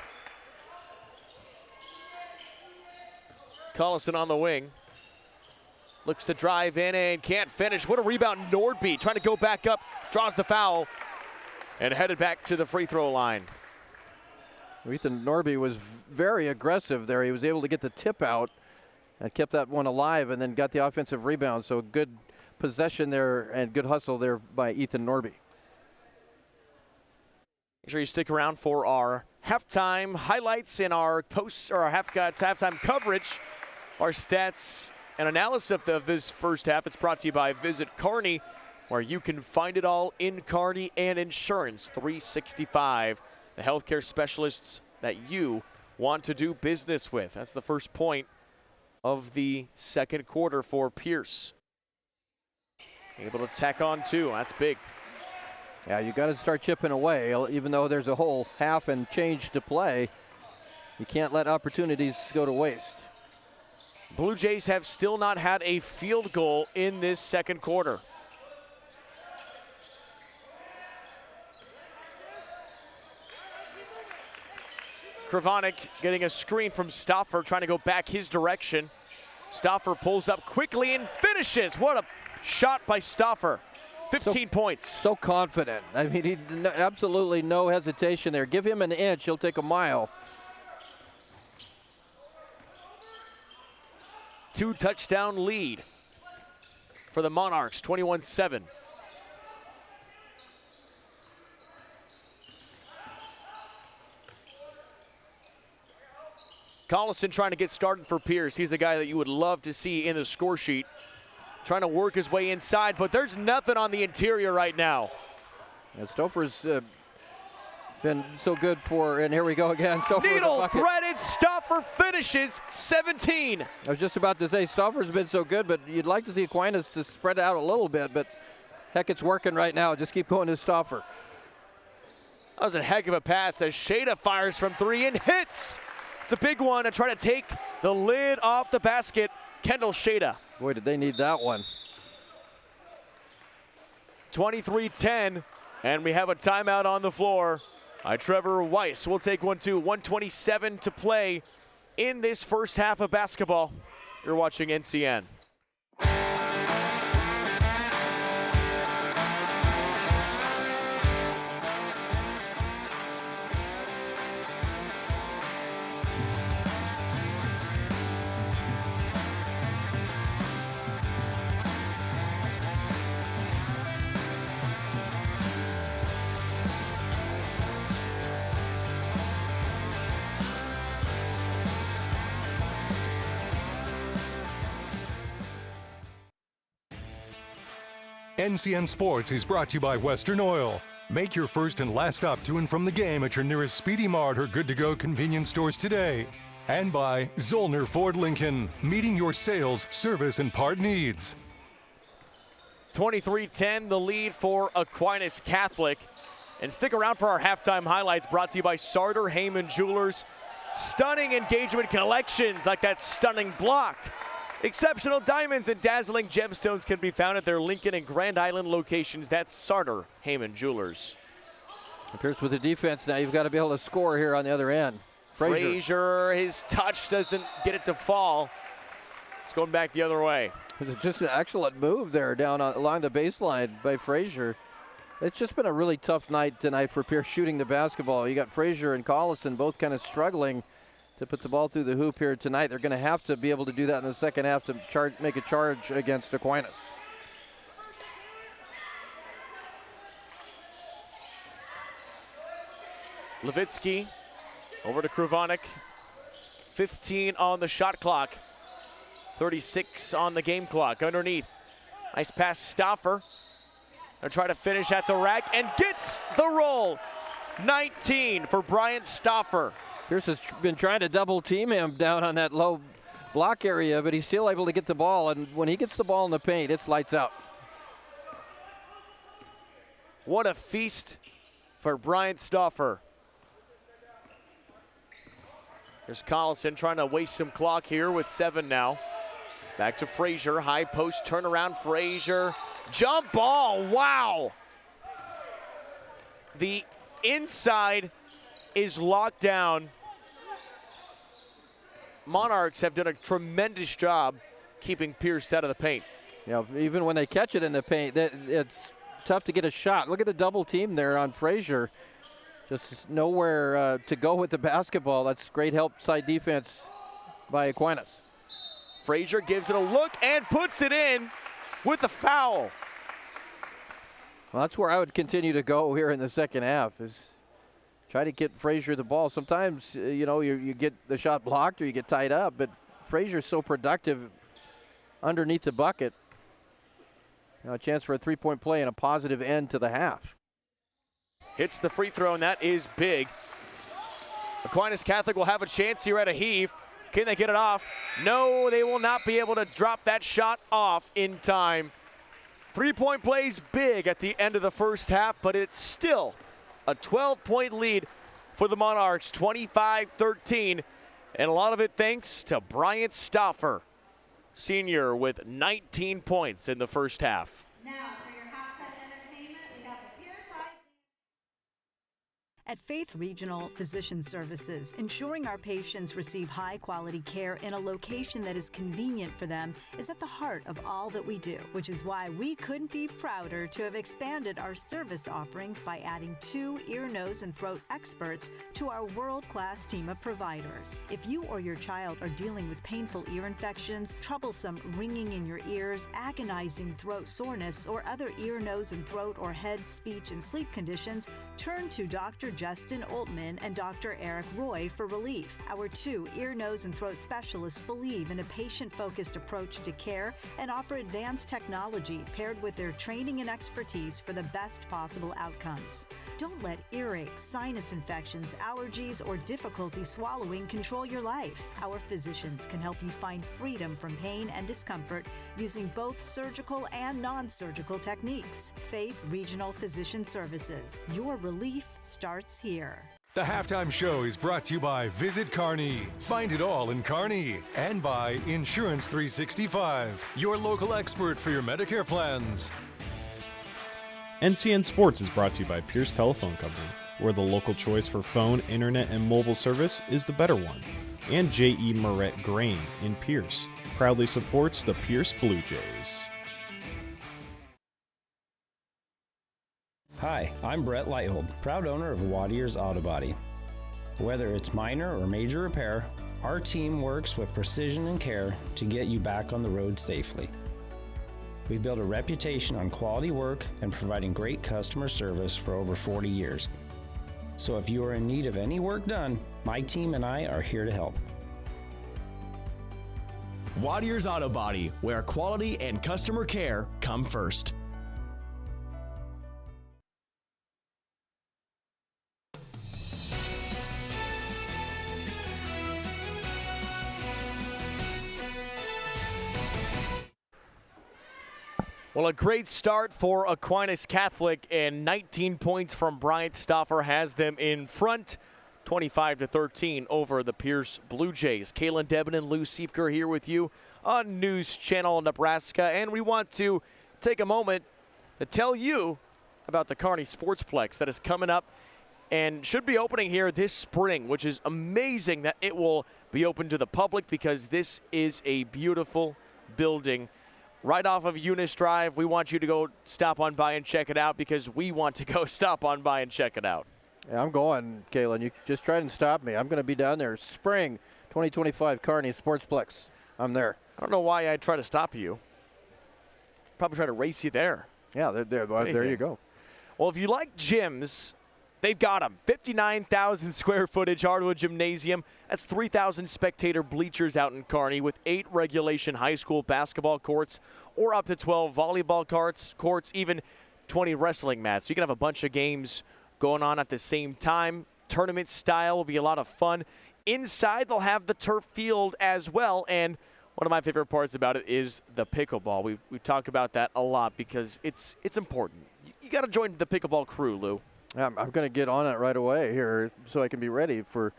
Collison on the wing. Looks to drive in and can't finish. What a rebound, Nordby trying to go back up. Draws the foul and headed back to the free throw line. Ethan Norby was very aggressive there. He was able to get the tip out and kept that one alive and then got the offensive rebound. So good possession there and good hustle there by Ethan Norby. Make sure you stick around for our halftime highlights in our posts or our halftime coverage. Our stats and analysis of this first half. It's brought to you by Visit Kearney, where you can find it all in Kearney and Insurance 365. The healthcare specialists that you want to do business with. That's the first point of the second quarter for Pierce. Able to tack on 2. That's big. Yeah, you got to start chipping away. Even though there's a whole half and change to play, you can't let opportunities go to waste. Blue Jays have still not had a field goal in this second quarter. Kravanik getting a screen from Stauffer, trying to go back his direction. Stauffer pulls up quickly and finishes. What a shot by Stauffer. 15 points. So confident. I mean, he absolutely no hesitation there. Give him an inch, he'll take a mile. 2-touchdown lead for the Monarchs, 21-7. Collison trying to get started for Pierce. He's the guy that you would love to see in the score sheet. Trying to work his way inside, but there's nothing on the interior right now. And Stauffer's been so good for, and here we go again. Needle threaded, Stauffer finishes 17. I was just about to say Stauffer's been so good, but you'd like to see Aquinas to spread out a little bit, but heck, it's working right now. Just keep going to Stauffer. That was a heck of a pass as Shada fires from 3 and hits. It's a big one to try to take the lid off the basket. Kendall Shada. Boy, did they need that one. 23-10, and we have a timeout on the floor. Trevor Weiss will take 1-2. 1:27 to play in this first half of basketball. You're watching NCN. NCN Sports is brought to you by Western Oil. Make your first and last stop to and from the game at your nearest Speedy Mart or good-to-go convenience stores today. And by Zollner Ford Lincoln, meeting your sales, service, and part needs. 23-10, the lead for Aquinas Catholic. And stick around for our halftime highlights brought to you by Sartor Heyman Jewelers. Stunning engagement collections like that stunning block. Exceptional diamonds and dazzling gemstones can be found at their Lincoln and Grand Island locations. That's Sartor Heyman Jewelers. Pierce with the defense now. You've got to be able to score here on the other end. Frazier, his touch doesn't get it to fall. It's going back the other way. It's just an excellent move there down along the baseline by Frazier. It's just been a really tough night tonight for Pierce shooting the basketball. You got Frazier and Collison both kind of struggling to put the ball through the hoop here tonight. They're going to have to be able to do that in the second half to make a charge against Aquinas. Levitsky over to Kruvonic. 15 on the shot clock. 36 on the game clock. Underneath. Nice pass, Stauffer. Gonna try to finish at the rack and gets the roll. 19 for Bryant Stauffer. Pierce has been trying to double team him down on that low block area, but he's still able to get the ball. And when he gets the ball in the paint, it's lights out. What a feast for Bryant Stauffer. There's Collison trying to waste some clock here with 7 now. Back to Frazier, high post turnaround, Frazier. Jump ball, wow! The inside is locked down. Monarchs have done a tremendous job keeping Pierce out of the paint. Yeah, even when they catch it in the paint, it's tough to get a shot. Look at the double team there on Frazier. Just nowhere to go with the basketball. That's great help side defense by Aquinas. Frazier gives it a look and puts it in with a foul. Well, that's where I would continue to go here in the second half, is try to get Frazier the ball. Sometimes, you get the shot blocked or you get tied up, but Frazier's so productive underneath the bucket. A chance for a three-point play and a positive end to the half. Hits the free throw, and that is big. Aquinas Catholic will have a chance here at a heave. Can they get it off? No, they will not be able to drop that shot off in time. Three-point plays big at the end of the first half, but it's still a 12-point lead for the Monarchs, 25-13. And a lot of it thanks to Bryant Stauffer, senior, with 19 points in the first half. Now for your halftime entertainment, we have the Pierce High. At Faith Regional Physician Services, ensuring our patients receive high-quality care in a location that is convenient for them is at the heart of all that we do, which is why we couldn't be prouder to have expanded our service offerings by adding 2 ear, nose, and throat experts to our world-class team of providers. If you or your child are dealing with painful ear infections, troublesome ringing in your ears, agonizing throat soreness, or other ear, nose, and throat or head, speech, and sleep conditions, turn to Dr. Justin Oltman and Dr. Eric Roy for relief. Our 2 ear, nose, and throat specialists believe in a patient-focused approach to care and offer advanced technology paired with their training and expertise for the best possible outcomes. Don't let earaches, sinus infections, allergies, or difficulty swallowing control your life. Our physicians can help you find freedom from pain and discomfort using both surgical and non-surgical techniques. Faith Regional Physician Services. Your relief starts here. The halftime show is brought to you by Visit Kearney. Find it all in Kearney. And by Insurance 365, your local expert for your Medicare plans. NCN Sports is brought to you by Pierce Telephone Company, where the local choice for phone, internet, and mobile service is the better one. And J.E. Moret Grain in Pierce proudly supports the Pierce Blue Jays. Hi, I'm Brett Lighthold, proud owner of Watier's Auto Body. Whether it's minor or major repair, our team works with precision and care to get you back on the road safely. We've built a reputation on quality work and providing great customer service for over 40 years. So if you are in need of any work done, my team and I are here to help. Watier's Auto Body, where quality and customer care come first. Well, a great start for Aquinas Catholic, and 19 points from Bryant Stauffer has them in front, 25-13 over the Pierce Blue Jays. Kalen Debin and Lou Siefker here with you on News Channel Nebraska, and we want to take a moment to tell you about the Kearney Sportsplex that is coming up and should be opening here this spring, which is amazing that it will be open to the public because this is a beautiful building right off of Eunice Drive. We want you to go stop on by and check it out because we want to go stop on by and check it out. Yeah, I'm going, Kalen. You just try and stop me. I'm going to be down there spring 2025 Kearney Sportsplex. I'm there. I don't know why I'd try to stop you. Probably try to race you there. Yeah, there you go. Well, if you like gyms, they've got them. 59,000 square footage hardwood gymnasium. That's 3,000 spectator bleachers out in Kearney with 8 regulation high school basketball courts or up to 12 volleyball courts, even 20 wrestling mats. So you can have a bunch of games going on at the same time. Tournament style will be a lot of fun. Inside, they'll have the turf field as well. And one of my favorite parts about it is the pickleball. We talk about that a lot because it's important. You got to join the pickleball crew, Lou. I'm going to get on it right away here so I can be ready for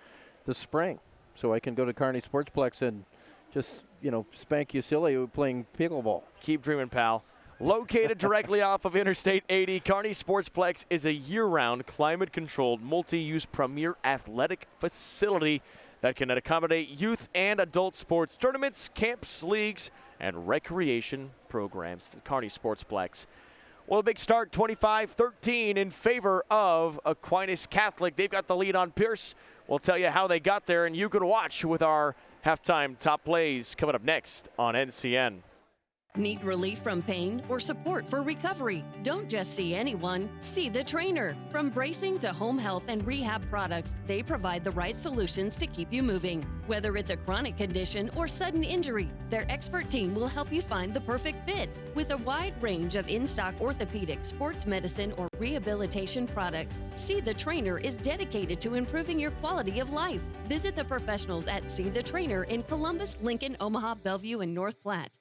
the spring. So I can go to Kearney Sportsplex and just, spank you silly playing pickleball. Keep dreaming, pal. Located directly off of Interstate 80, Kearney Sportsplex is a year-round, climate-controlled, multi-use premier athletic facility that can accommodate youth and adult sports tournaments, camps, leagues, and recreation programs. The Kearney Sportsplex. Well, a big start, 25-13 in favor of Aquinas Catholic. They've got the lead on Pierce. We'll tell you how they got there, and you can watch with our halftime top plays coming up next on NCN. Need relief from pain or support for recovery? Don't just see anyone, see the trainer. From bracing to home health and rehab products, they provide the right solutions to keep you moving. Whether it's a chronic condition or sudden injury, their expert team will help you find the perfect fit. With a wide range of in-stock orthopedic, sports medicine, or rehabilitation products, See the Trainer is dedicated to improving your quality of life. Visit the professionals at See the Trainer in Columbus, Lincoln, Omaha, Bellevue, and North Platte.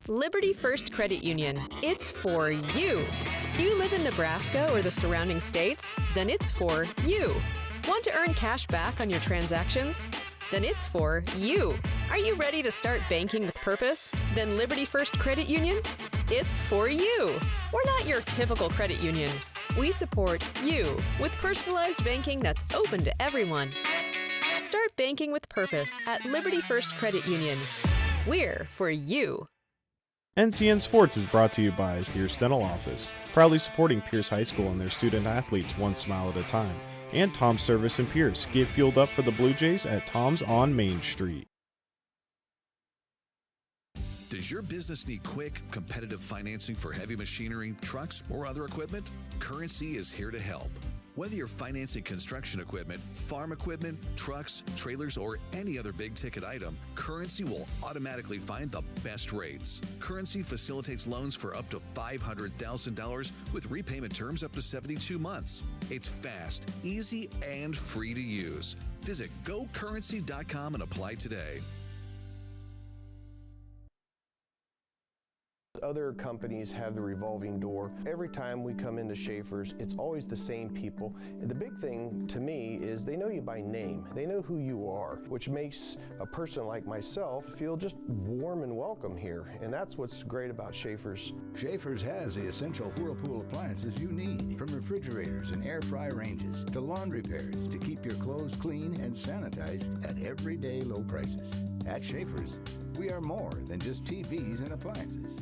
Liberty First Credit Union. It's for you. Do you live in Nebraska or the surrounding states? Then it's for you. Want to earn cash back on your transactions? Then it's for you. Are you ready to start banking with purpose? Then Liberty First Credit Union? It's for you. We're not your typical credit union. We support you with personalized banking that's open to everyone. Start banking with purpose at Liberty First Credit Union. We're for you. NCN Sports is brought to you by Pierce Dental Office, proudly supporting Pierce High School and their student athletes one smile at a time. And Tom's Service in Pierce. Get fueled up for the Blue Jays at Tom's on Main Street. Does your business need quick, competitive financing for heavy machinery, trucks, or other equipment? Currency is here to help. Whether you're financing construction equipment, farm equipment, trucks, trailers, or any other big-ticket item, Currency will automatically find the best rates. Currency facilitates loans for up to $500,000 with repayment terms up to 72 months. It's fast, easy, and free to use. Visit gocurrency.com and apply today. Other companies have the revolving door. Every time we come into Schaefer's, it's always the same people. And the big thing to me is they know you by name. They know who you are, which makes a person like myself feel just warm and welcome here. And that's what's great about Schaefer's. Schaefer's has the essential Whirlpool appliances you need, from refrigerators and air fry ranges to laundry pairs to keep your clothes clean and sanitized at everyday low prices. At Schaefer's, we are more than just TVs and appliances.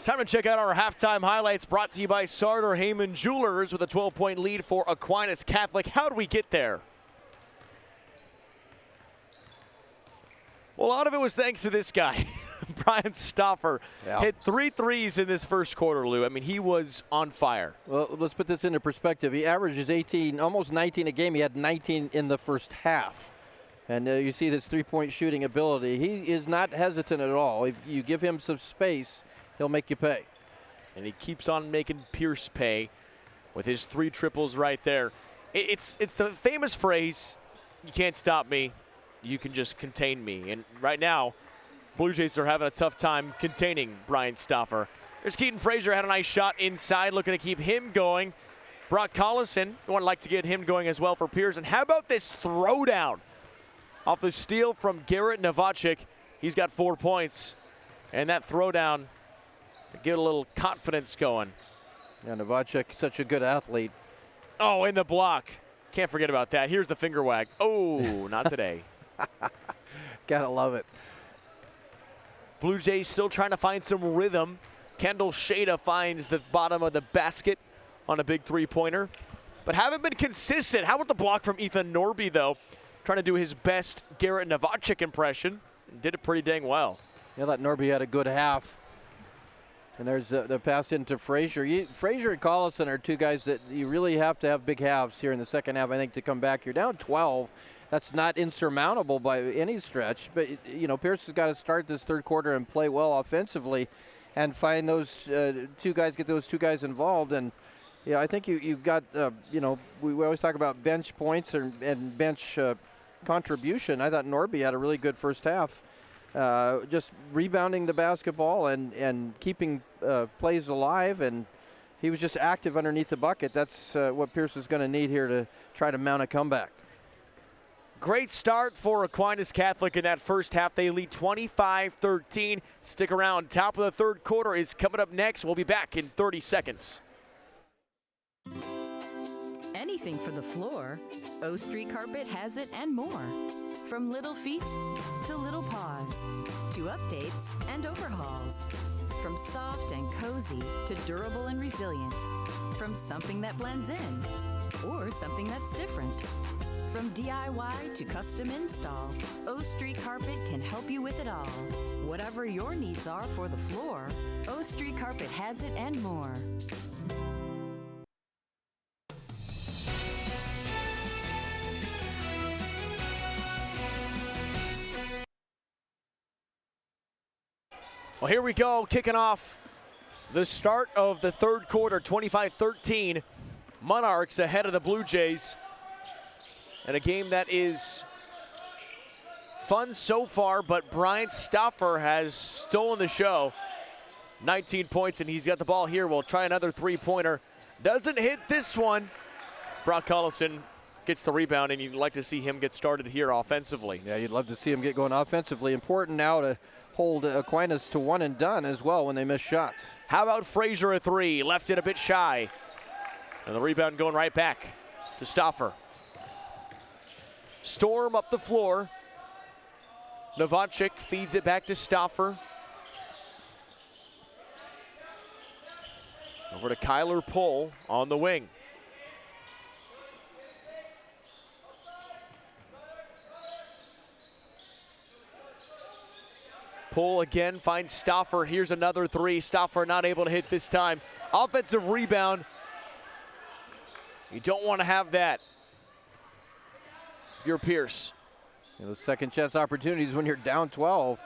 Time to check out our halftime highlights brought to you by Sartor Heyman Jewelers with a 12-point lead for Aquinas Catholic. How did we get there? Well, a lot of it was thanks to this guy, Bryant Stauffer. Hit 3 threes in this first quarter, Lou. I mean, he was on fire. Well, let's put this into perspective. He averages 18, almost 19 a game. He had 19 in the first half. And you see this three-point shooting ability. He is not hesitant at all. If you give him some space, he'll make you pay. And he keeps on making Pierce pay with his 3 triples right there. It's the famous phrase, you can't stop me, you can just contain me. And right now, Blue Jays are having a tough time containing Brian Stauffer. There's Keaton Frazier, had a nice shot inside, looking to keep him going. Brock Collison, you would like to get him going as well for Pierce. And how about this throwdown off the steal from Garrett Novacek? He's got 4 points. And that throwdown to get a little confidence going. Yeah, Novacek, such a good athlete. Oh, in the block. Can't forget about that. Here's the finger wag. Oh, not today. Gotta love it. Blue Jays still trying to find some rhythm. Kendall Shada finds the bottom of the basket on a big three-pointer, but haven't been consistent. How about the block from Ethan Norby, though? Trying to do his best Garrett Novacek impression, and did it pretty dang well. Yeah, that Norby had a good half. And there's the pass into Frazier. Frazier and Collison are 2 guys that you really have to have big halves here in the second half, I think, to come back. You're down 12. That's not insurmountable by any stretch. But, you know, Pierce has got to start this third quarter and play well offensively and find those 2 guys, get those 2 guys involved. And, yeah, I think you've got, you know, we always talk about bench points and bench contribution. I thought Norby had a really good first half. Just rebounding the basketball and keeping plays alive, and he was just active underneath the bucket. That's what Pierce is going to need here to try to mount a comeback. Great start for Aquinas Catholic in that first half. They lead 25-13. Stick around. Top of the third quarter is coming up next. We'll be back in 30 seconds. Anything for the floor, O Street Carpet has it and more. From little feet to little paws, to updates and overhauls. From soft and cozy to durable and resilient. From something that blends in or something that's different. From DIY to custom install, O Street Carpet can help you with it all. Whatever your needs are for the floor, O Street Carpet has it and more. Well, here we go, kicking off the start of the third quarter, 25-13. Monarchs ahead of the Blue Jays. And a game that is fun so far, but Brian Stauffer has stolen the show. 19 points, and he's got the ball here. We'll try another three-pointer. Doesn't hit this one. Brock Collison gets the rebound, and you'd like to see him get started here offensively. Yeah, you'd love to see him get going offensively. Important now to hold Aquinas to one and done as well when they miss shots. How about Frazier a 3? Left it a bit shy. And the rebound going right back to Stauffer. Storm up the floor. Novacek feeds it back to Stauffer. Over to Kyler Pohl on the wing. Pohl again finds Stauffer. Here's another 3. Stauffer not able to hit this time. Offensive rebound. You don't want to have that. You're Pierce. You know, those second chance opportunities when you're down 12,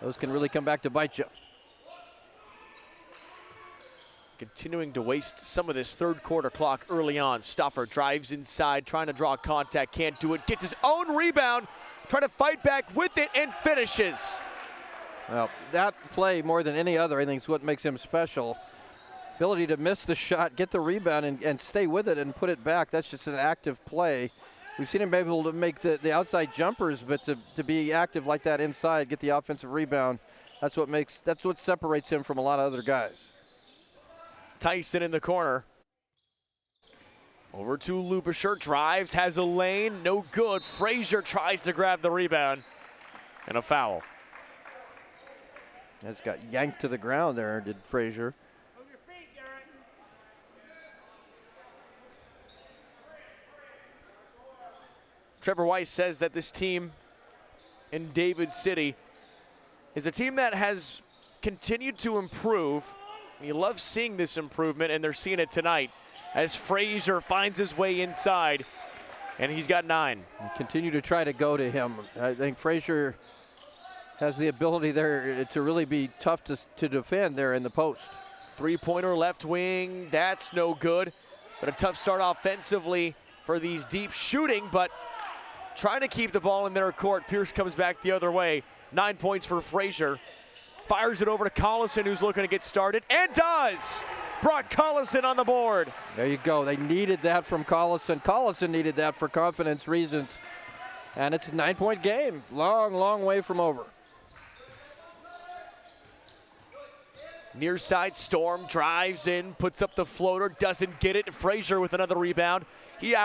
those can really come back to bite you. Continuing to waste some of this third quarter clock early on. Stauffer drives inside, trying to draw contact, can't do it. Gets his own rebound, trying to fight back with it and finishes. Well, that play more than any other, I think, is what makes him special. Ability to miss the shot, get the rebound, and stay with it and put it back. That's just an active play. We've seen him be able to make the outside jumpers, but to be active like that inside, get the offensive rebound, that's what separates him from a lot of other guys. Tyson in the corner. Over to Lubisher, drives, has a lane, no good. Frazier tries to grab the rebound, and a foul. That's got yanked to the ground there, did Frazier. Trevor Weiss says that this team in David City is a team that has continued to improve. You love seeing this improvement, and they're seeing it tonight as Frazier finds his way inside. And he's got 9. And continue to try to go to him. I think Frazier has the ability there to really be tough to defend there in the post. 3-pointer left wing, that's no good. But a tough start offensively for these deep shooting, but trying to keep the ball in their court. Pierce comes back the other way. 9 points for Frazier. Fires it over to Collison, who's looking to get started, and does! Brock Collison on the board. There you go. They needed that from Collison. Collison needed that for confidence reasons. And it's a 9-point game. Long, long way from over. Near side, Storm drives in, puts up the floater, doesn't get it. Frazier with another rebound. He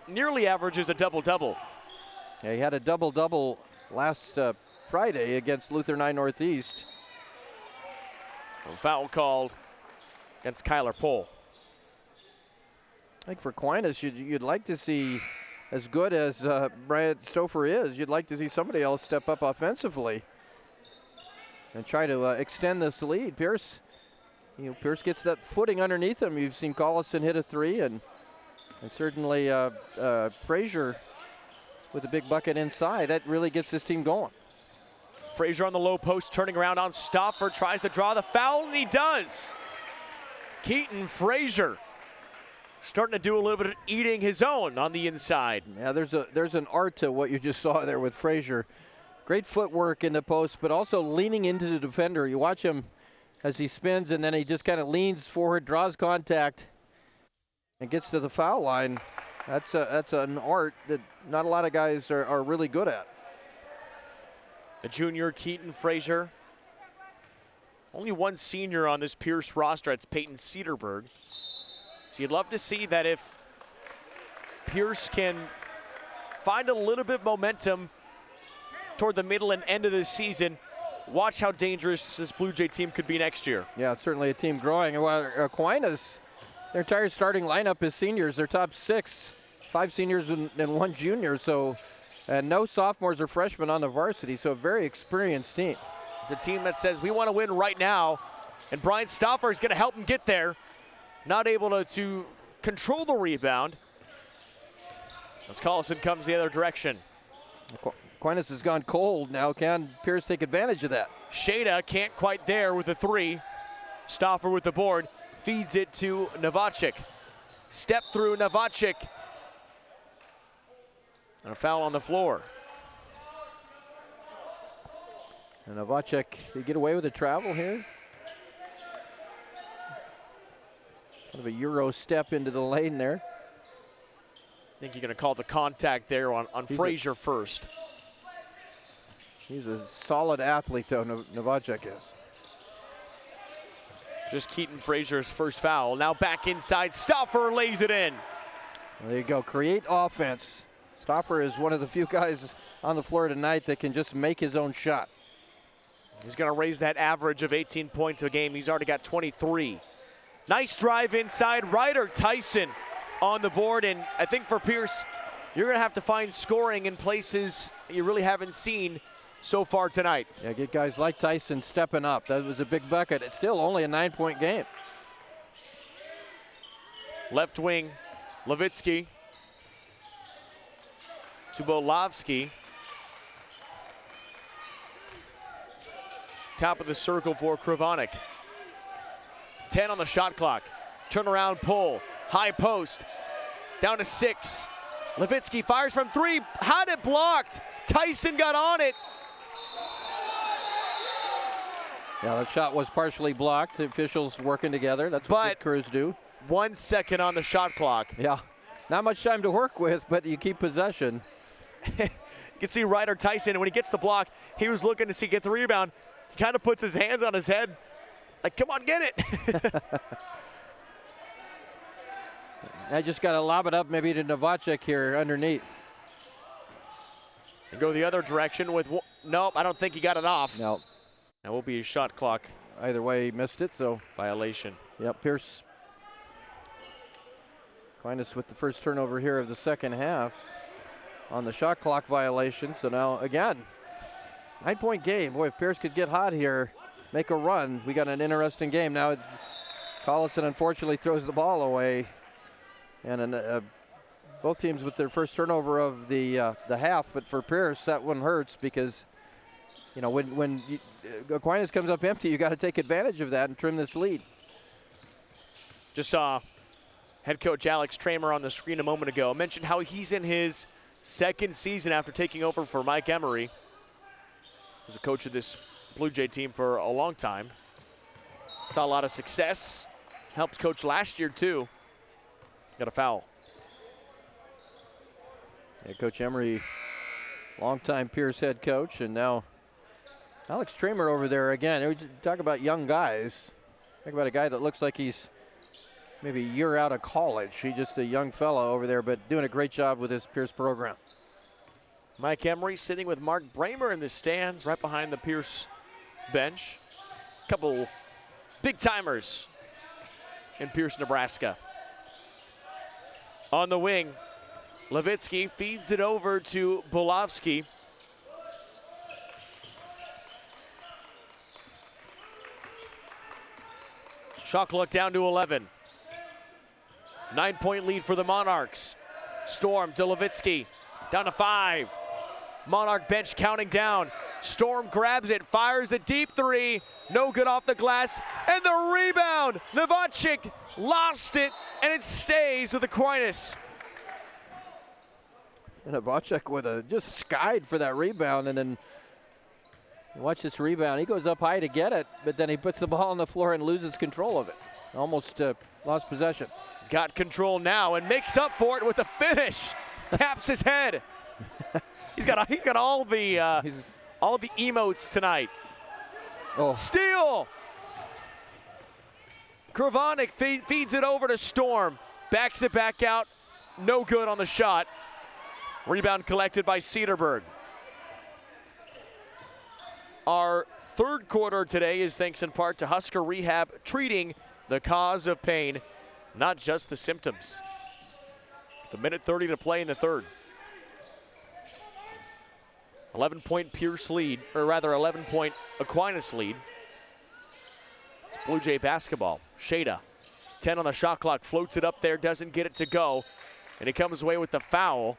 nearly averages a double-double. Yeah, he had a double-double last Friday against Lutheran I Northeast. A foul called against Kyler Pohl. I think for Aquinas, you'd like to see, as good as Bryant Stouffer is, you'd like to see somebody else step up offensively and try to extend this lead. Pierce gets that footing underneath him. You've seen Collison hit a 3, and certainly Frazier with a big bucket inside. That really gets this team going. Frazier on the low post, turning around on Stauffer, tries to draw the foul, and he does. Keaton Frazier starting to do a little bit of eating his own on the inside. Yeah, there's an art to what you just saw there with Frazier. Great footwork in the post, but also leaning into the defender. You watch him as he spins, and then he just kind of leans forward, draws contact, and gets to the foul line. That's an art that not a lot of guys are really good at. The junior Keaton Frazier. Only one senior on this Pierce roster. It's Peyton Cedarberg. So you'd love to see that if Pierce can find a little bit of momentum toward the middle and end of the season, watch how dangerous this Blue Jay team could be next year. Yeah, certainly a team growing. Well, Aquinas, their entire starting lineup is seniors. Their top 6, 5 seniors and 1 junior. So, and no sophomores or freshmen on the varsity. So a very experienced team. It's a team that says we want to win right now, and Brian Stauffer is going to help them get there. Not able to control the rebound as Collison comes the other direction. Aquinas has gone cold now. Can Pierce take advantage of that? Shada can't quite there with the 3. Stauffer with the board, feeds it to Novacek. Step through Novacek. And a foul on the floor. And Novacek, you get away with a travel here? Kind of a Euro step into the lane there. I think you're going to call the contact there on Frazier first. He's a solid athlete, though, Novacek is. Just Keaton Frazier's first foul. Now back inside, Stauffer lays it in. There you go, create offense. Stauffer is one of the few guys on the floor tonight that can just make his own shot. He's going to raise that average of 18 points a game. He's already got 23. Nice drive inside. Ryder Tyson on the board. And I think for Pierce, you're going to have to find scoring in places you really haven't seen so far tonight. Yeah, get guys like Tyson stepping up. That was a big bucket. It's still only a 9-point game. Left wing, Levitsky. To Bolavsky. Top of the circle for Kravonik. 10 on the shot clock. Turnaround pull. High post. Down to 6. Levitsky fires from 3. Had it blocked. Tyson got on it. Yeah, that shot was partially blocked. The officials working together. That's what crews do. 1 second on the shot clock. Yeah. Not much time to work with, but you keep possession. You can see Ryder Tyson, and when he gets the block, he was looking to get the rebound. He kind of puts his hands on his head, like, come on, get it. I just got to lob it up maybe to Novacek here underneath. And go the other direction with, nope, I don't think he got it off. No. That will be a shot clock. Either way, he missed it, so. Violation. Yep, Pierce. Aquinas with the first turnover here of the second half on the shot clock violation. So now, again, 9-point game. Boy, if Pierce could get hot here, make a run, we got an interesting game. Now, Collison unfortunately throws the ball away. And a both teams with their first turnover of the half, but for Pierce, that one hurts because, you know, when Aquinas comes up empty, you got to take advantage of that and trim this lead. Just saw head coach Alex Tramer on the screen a moment ago. Mentioned how he's in his second season after taking over for Mike Emery. He was a coach of this Blue Jay team for a long time. Saw a lot of success. Helped coach last year too. Got a foul. Yeah, Coach Emery, longtime Pierce head coach, and now Alex Tramer over there again. We talk about young guys. Talk about a guy that looks like he's maybe a year out of college. He's just a young fellow over there, but doing a great job with his Pierce program. Mike Emery sitting with Mark Bramer in the stands right behind the Pierce bench. Couple big timers in Pierce, Nebraska. On the wing, Levitsky feeds it over to Bolovsky. Shot clock down to 11. 9-point lead for the Monarchs. Storm to Levitsky, down to 5. Monarch bench counting down. Storm grabs it, fires a deep three. No good off the glass. And the rebound. Novacek lost it, and it stays with Aquinas. And Novacek with just skied for that rebound, and then watch this rebound. He goes up high to get it, but then he puts the ball on the floor and loses control of it. Almost lost possession. He's got control now and makes up for it with a finish. Taps his head. He's got all the emotes tonight. Oh. Steal. Kravonik feeds it over to Storm. Backs it back out. No good on the shot. Rebound collected by Cedarburg. Our third quarter today is thanks in part to Husker Rehab, treating the cause of pain, not just the symptoms. The minute 30 to play in the third. 11-point Pierce lead, or rather 11-point Aquinas lead. It's Blue Jay basketball. Shada, 10 on the shot clock, floats it up there, doesn't get it to go, and he comes away with the foul.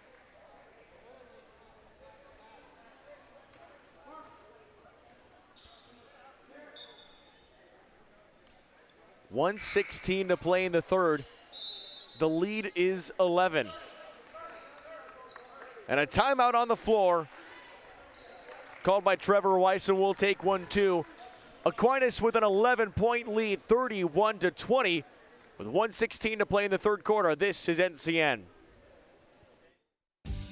.116 to play in the third. The lead is 11. And a timeout on the floor called by Trevor Weiss, and we'll take 1-2. Aquinas with an 11-point lead, 31-20, with 1:16 to play in the third quarter. This is NCN.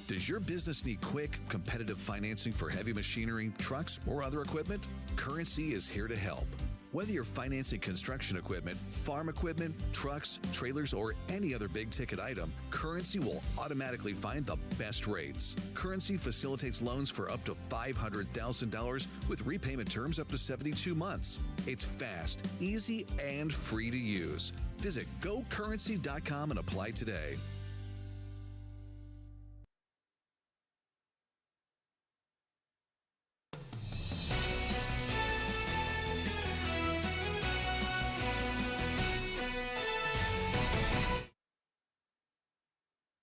Does your business need quick, competitive financing for heavy machinery, trucks, or other equipment? Currency is here to help. Whether you're financing construction equipment, farm equipment, trucks, trailers, or any other big-ticket item, Currency will automatically find the best rates. Currency facilitates loans for up to $500,000 with repayment terms up to 72 months. It's fast, easy, and free to use. Visit gocurrency.com and apply today.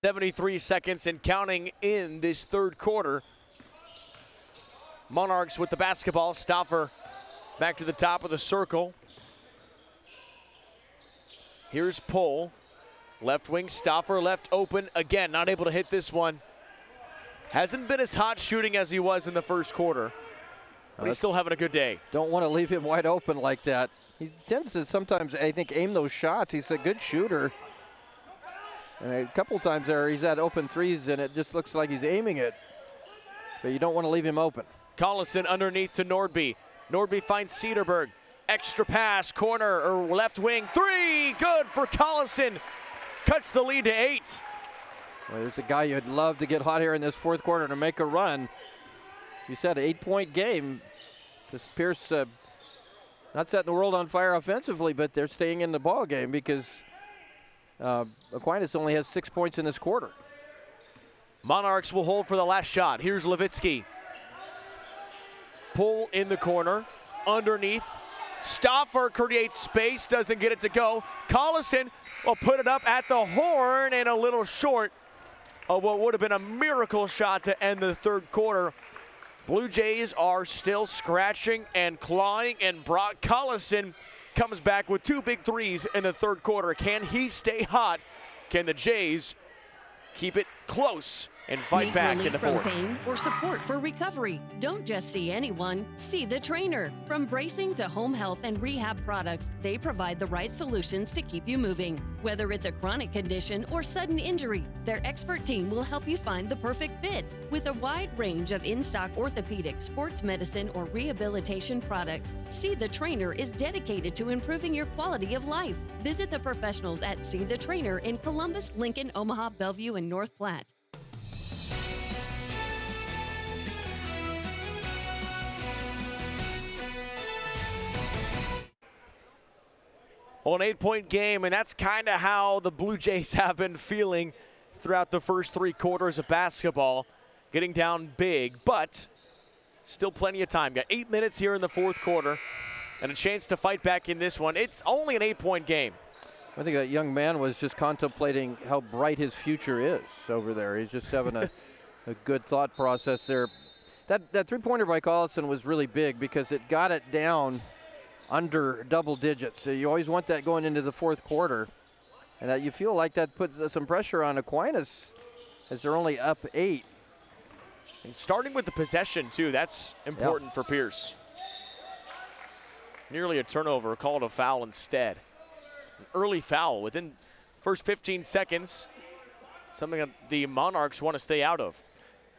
.73 seconds and counting in this third quarter. Monarchs with the basketball. Stauffer back to the top of the circle. Here's Pohl. Left wing, Stauffer left open. Again, not able to hit this one. Hasn't been as hot shooting as he was in the first quarter, but he's still having a good day. Don't want to leave him wide open like that. He tends to sometimes, I think, aim those shots. He's a good shooter. And a couple times there, he's had open threes, and it just looks like he's aiming it. But you don't want to leave him open. Collison underneath to Nordby. Nordby finds Cedarburg. Extra pass, corner or left wing. Three, good for Collison. Cuts the lead to 8. Well, there's a guy you'd love to get hot here in this fourth quarter to make a run. You said an 8-point game. This Pierce not setting the world on fire offensively, but they're staying in the ball game because Aquinas only has 6 points in this quarter. Monarchs will hold for the last shot. Here's Levitsky. Pull in the corner, underneath. Stauffer creates space, doesn't get it to go. Collison will put it up at the horn and a little short. of what would have been a miracle shot to end the third quarter. Blue Jays are still scratching and clawing, and Brock Collison comes back with 2 big threes in the third quarter. Can he stay hot? Can the Jays keep it close and fight Need back relief in the from fourth? pain or support for recovery? Don't just see anyone, see the trainer. From bracing to home health and rehab products, they provide the right solutions to keep you moving. Whether it's a chronic condition or sudden injury, their expert team will help you find the perfect fit. With a wide range of in-stock orthopedic, sports medicine, or rehabilitation products, See the Trainer is dedicated to improving your quality of life. Visit the professionals at See the Trainer in Columbus, Lincoln, Omaha, Bellevue, and North Platte. Well, an 8-point game, and that's kind of how the Blue Jays have been feeling throughout the first 3 quarters of basketball, getting down big, but still plenty of time. Got 8 minutes here in the fourth quarter and a chance to fight back in this one. It's only an 8-point game. I think that young man was just contemplating how bright his future is over there. He's just having a good thought process there. That three-pointer by Collison was really big because it got it down under double digits. So you always want that going into the fourth quarter. And you feel like that puts some pressure on Aquinas as they're only up 8. And starting with the possession, too, that's important for Pierce. Nearly a turnover, called a foul instead. An early foul within first 15 seconds, something that the Monarchs want to stay out of.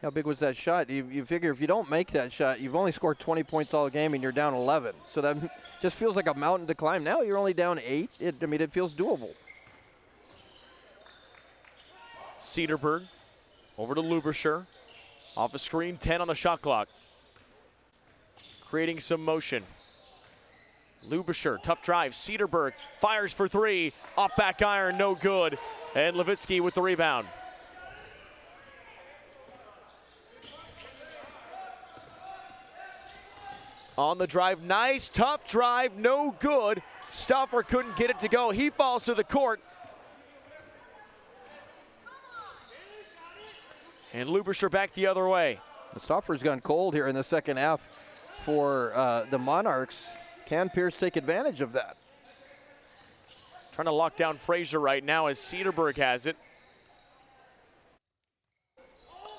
How big was that shot? You figure if you don't make that shot, you've only scored 20 points all game and you're down 11. So that just feels like a mountain to climb. Now you're only down 8. It feels doable. Cedarburg over to Lubischer. Off a screen, 10 on the shot clock. Creating some motion. Lubischer, tough drive. Cedarburg fires for 3. Off back iron, no good. And Levitsky with the rebound. On the drive, nice, tough drive, no good. Stauffer couldn't get it to go. He falls to the court. And Lubischer back the other way. Stauffer's gone cold here in the second half for the Monarchs. Can Pierce take advantage of that? Trying to lock down Frazier right now as Cedarburg has it.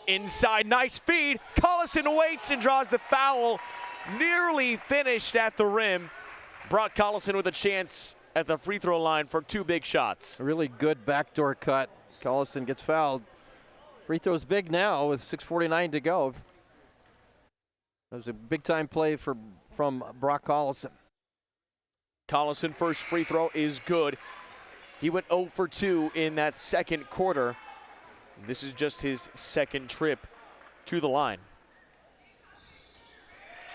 Inside, nice feed. Collison waits and draws the foul. Nearly finished at the rim. Brock Collison with a chance at the free throw line for 2 big shots. A really good backdoor cut. Collison gets fouled. Free throw's big now with 6:49 to go. That was a big-time play from Brock Collison. Collison first free throw is good. He went 0 for 2 in that second quarter. This is just his second trip to the line.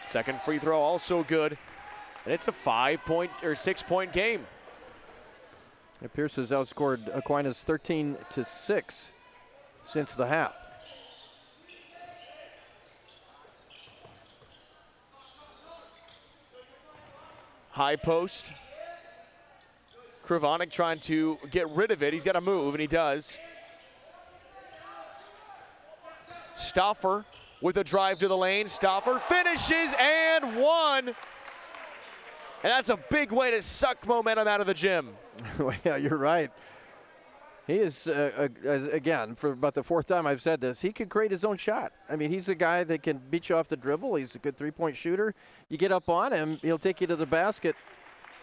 Second free throw also good. And it's a 5-point or 6-point game. And Pierce has outscored Aquinas 13-6 since the half. High post. Krivonic trying to get rid of it. He's got to move, and he does. Stauffer with a drive to the lane. Stauffer finishes and one. And that's a big way to suck momentum out of the gym. Yeah, you're right. He is, again, for about the 4th time I've said this, he can create his own shot. I mean, he's a guy that can beat you off the dribble. He's a good three-point shooter. You get up on him, he'll take you to the basket,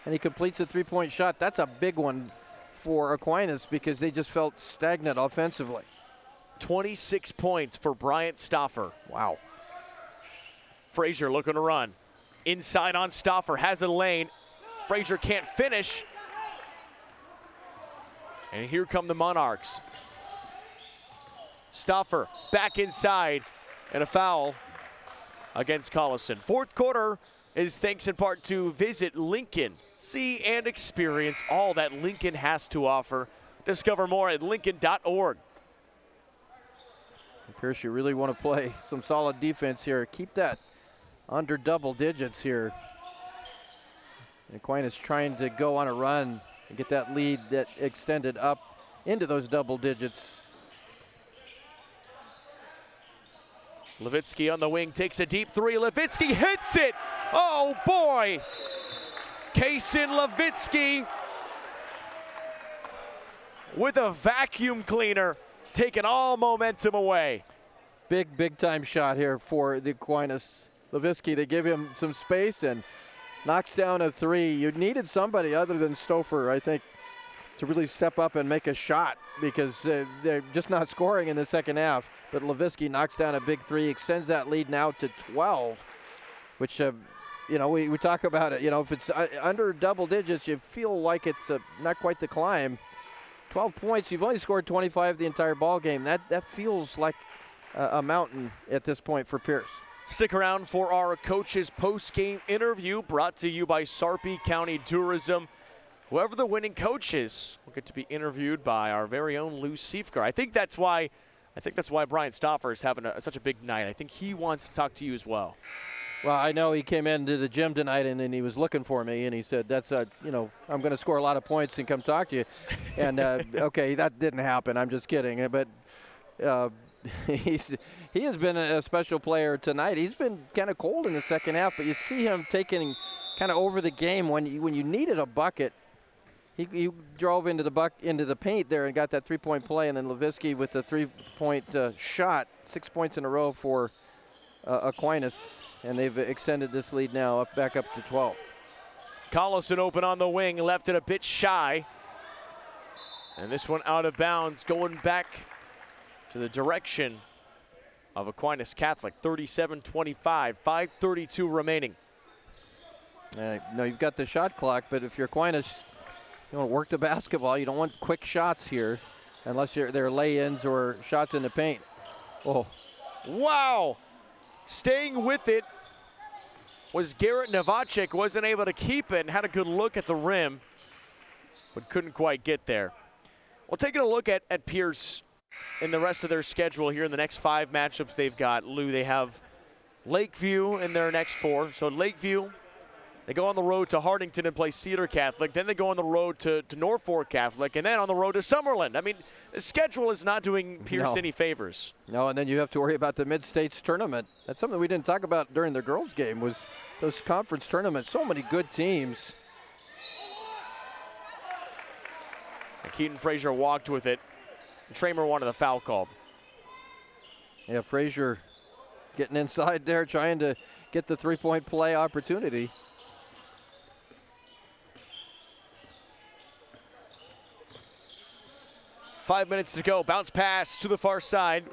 and he completes a three-point shot. That's a big one for Aquinas because they just felt stagnant offensively. 26 points for Bryant Stauffer. Wow. Frazier looking to run. Inside on Stauffer, has a lane. Frazier can't finish. And here come the Monarchs. Stauffer back inside, and a foul against Collison. Fourth quarter is thanks in part to Visit Lincoln. See and experience all that Lincoln has to offer. Discover more at lincoln.org. Pierce, you really want to play some solid defense here. Keep that under double digits here. Aquinas trying to go on a run and get that lead that extended up into those double digits. Levitsky on the wing takes a deep three. Levitsky hits it. Oh boy. Kaysen Levitsky with a vacuum cleaner, taking all momentum away. Big time shot here for the Aquinas. Levitsky, they give him some space and knocks down a three. You needed somebody other than Stouffer, I think, to really step up and make a shot because they're just not scoring in the second half. But Levitsky knocks down a big three, extends that lead now to 12, which, we talk about it. If it's under double digits, you feel like it's not quite the climb. 12 points, you've only scored 25 the entire ball game. That feels like a mountain at this point for Pierce. Stick around for our coach's post-game interview brought to you by Sarpy County Tourism. Whoever the winning coach is will get to be interviewed by our very own Lou Siefker. I think that's why Brian Stauffer is having such a big night. I think he wants to talk to you as well. Well, I know he came into the gym tonight and then he was looking for me and he said, I'm going to score a lot of points and come talk to you. And, okay, that didn't happen. I'm just kidding. But he has been a special player tonight. He's been kind of cold in the second half, but you see him taking kind of over the game when you needed a bucket. He drove into the paint there and got that three-point play, and then Levitsky with the three-point shot, 6 points in a row for Aquinas, and they've extended this lead now back up to 12. Collison open on the wing, left it a bit shy. And this one out of bounds, going back to the direction of Aquinas Catholic, 37-25, 5:32 remaining. No, you've got the shot clock, but if you're Aquinas, you want to work the basketball. You don't want quick shots here unless they're lay-ins or shots in the paint. Oh. Wow. Staying with it was Garrett Novacek. Wasn't able to keep it and had a good look at the rim, but couldn't quite get there. Well, taking a look at Pierce in the rest of their schedule here in the next 5 matchups they've got. Lou, they have Lakeview in their next 4. So Lakeview, they go on the road to Hardington and play Cedar Catholic. Then they go on the road to Norfolk Catholic, and then on the road to Summerlin. I mean, the schedule is not doing Pierce any favors. No, and then you have to worry about the Mid-States tournament. That's something we didn't talk about during the girls' game was those conference tournaments. So many good teams. And Keaton Frazier walked with it. Tramer wanted the foul called. Yeah, Frazier getting inside there, trying to get the three-point play opportunity. Five minutes to go. Bounce pass to the far side.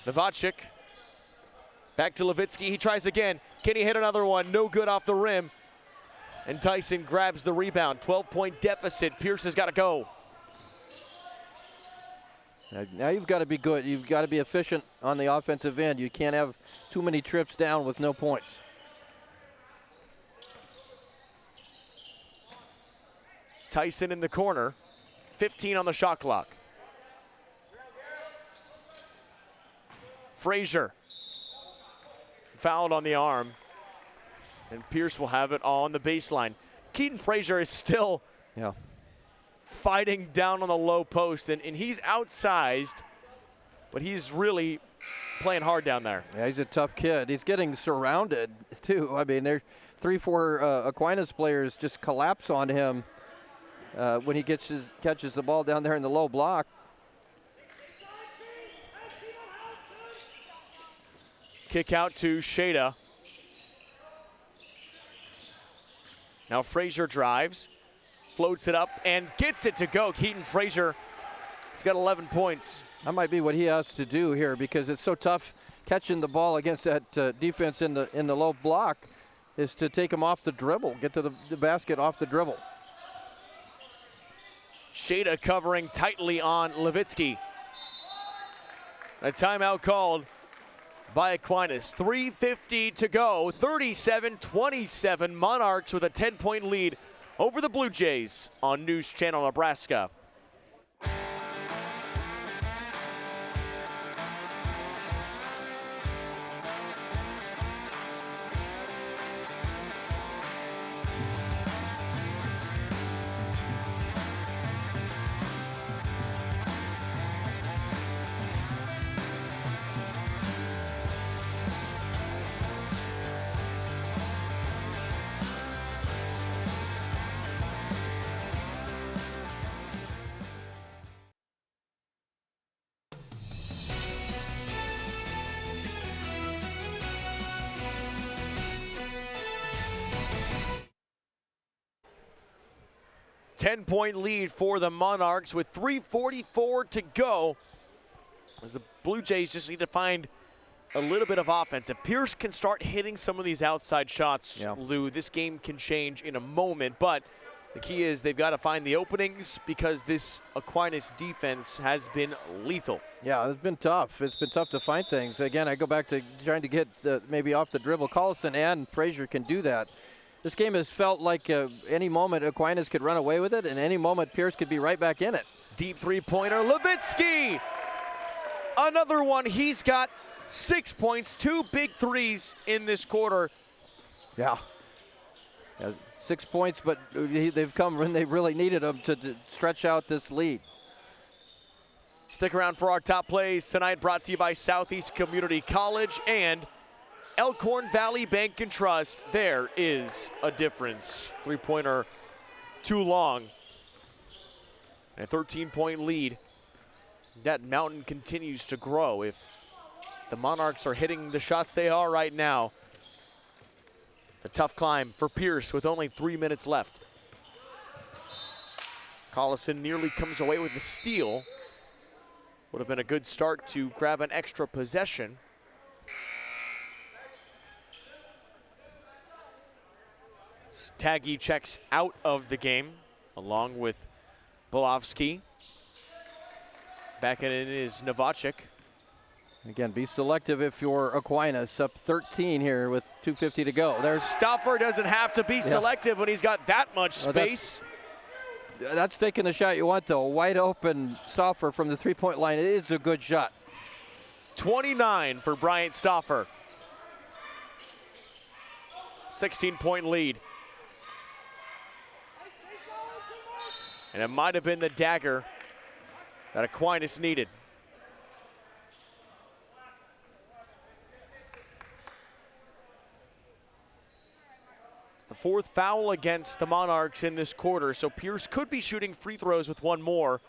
Novacek. Back to Levitsky. He tries again. Can he hit another one? No good off the rim. And Tyson grabs the rebound. 12-point deficit. Pierce has got to go. Now you've got to be good. You've got to be efficient on the offensive end. You can't have too many trips down with no points. Tyson in the corner. 15 on the shot clock. Frazier. Fouled on the arm. And Pierce will have it on the baseline. Keaton Frazier is still fighting down on the low post, and he's outsized, but he's really playing hard down there. Yeah, he's a tough kid. He's getting surrounded, too. I mean, 3-4 Aquinas players just collapse on him when he catches the ball down there in the low block. Kick out to Shada. Now Frazier drives, floats it up, and gets it to go. Keaton Frazier, he's got 11 points. That might be what he has to do here because it's so tough catching the ball against that defense in the low block is to take him off the dribble, get to the basket off the dribble. Shada covering tightly on Levitsky. A timeout called by Aquinas. 3:50 to go, 37-27. Monarchs with a 10-point lead over the Blue Jays on News Channel Nebraska. 10-point lead for the Monarchs with 3:44 to go, as the Blue Jays just need to find a little bit of offense. If Pierce can start hitting some of these outside shots, Lou, this game can change in a moment. But the key is they've got to find the openings because this Aquinas defense has been lethal. Yeah, it's been tough. It's been tough to find things. Again, I go back to trying to get maybe off the dribble. Collison and Frazier can do that. This game has felt like any moment Aquinas could run away with it, and any moment Pierce could be right back in it. Deep three-pointer, Levitsky! Another one. He's got 6 points, 2 big threes in this quarter. Yeah. 6 points, but they've come when they really needed them to stretch out this lead. Stick around for our top plays tonight, brought to you by Southeast Community College and Elkhorn Valley Bank and Trust. There is a difference. Three-pointer too long. A 13-point lead. That mountain continues to grow if the Monarchs are hitting the shots they are right now. It's a tough climb for Pierce with only 3 minutes left. Collison nearly comes away with the steal. Would have been a good start to grab an extra possession. Taggy checks out of the game along with Bolovsky. Back in is Novacek. Again, be selective if you're Aquinas, up 13 here with 2:50 to go. There's Stauffer doesn't have to be selective when he's got that much space. That's taking the shot you want, though. Wide open Stauffer from the three-point line. It is a good shot. 29 for Bryant Stauffer. 16-point lead. And it might have been the dagger that Aquinas needed. It's the fourth foul against the Monarchs in this quarter, so Pierce could be shooting free throws with one more,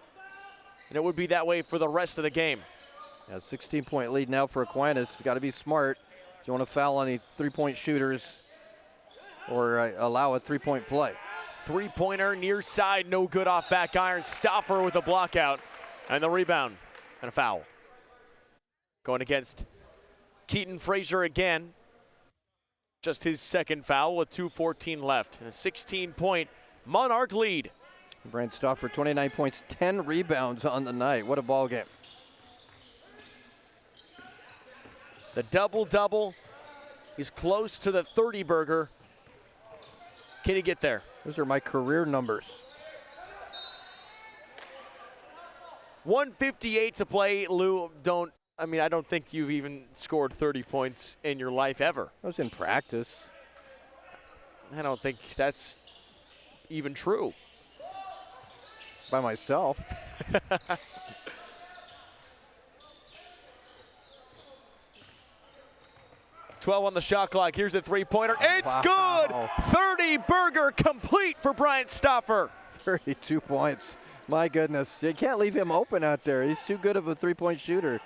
and it would be that way for the rest of the game. Yeah, 16-point lead now for Aquinas. You've got to be smart. You want to foul any three-point shooters or allow a three-point play. Three-pointer near side, no good off back iron. Stauffer with a block out and the rebound and a foul. Going against Keaton Frazier again. Just his second foul with 2:14 left and a 16-point Monarch lead. Bryant Stauffer, 29 points, 10 rebounds on the night. What a ball game. The double-double is close to the 30-burger. Can he get there? Those are my career numbers. 1:58 to play. Lou, I don't think you've even scored 30 points in your life ever. I was in practice. I don't think that's even true. By myself. 12 on the shot clock. Here's a three-pointer. It's good! 30-burger complete for Bryant Stauffer. 32 points. My goodness. You can't leave him open out there. He's too good of a three-point shooter.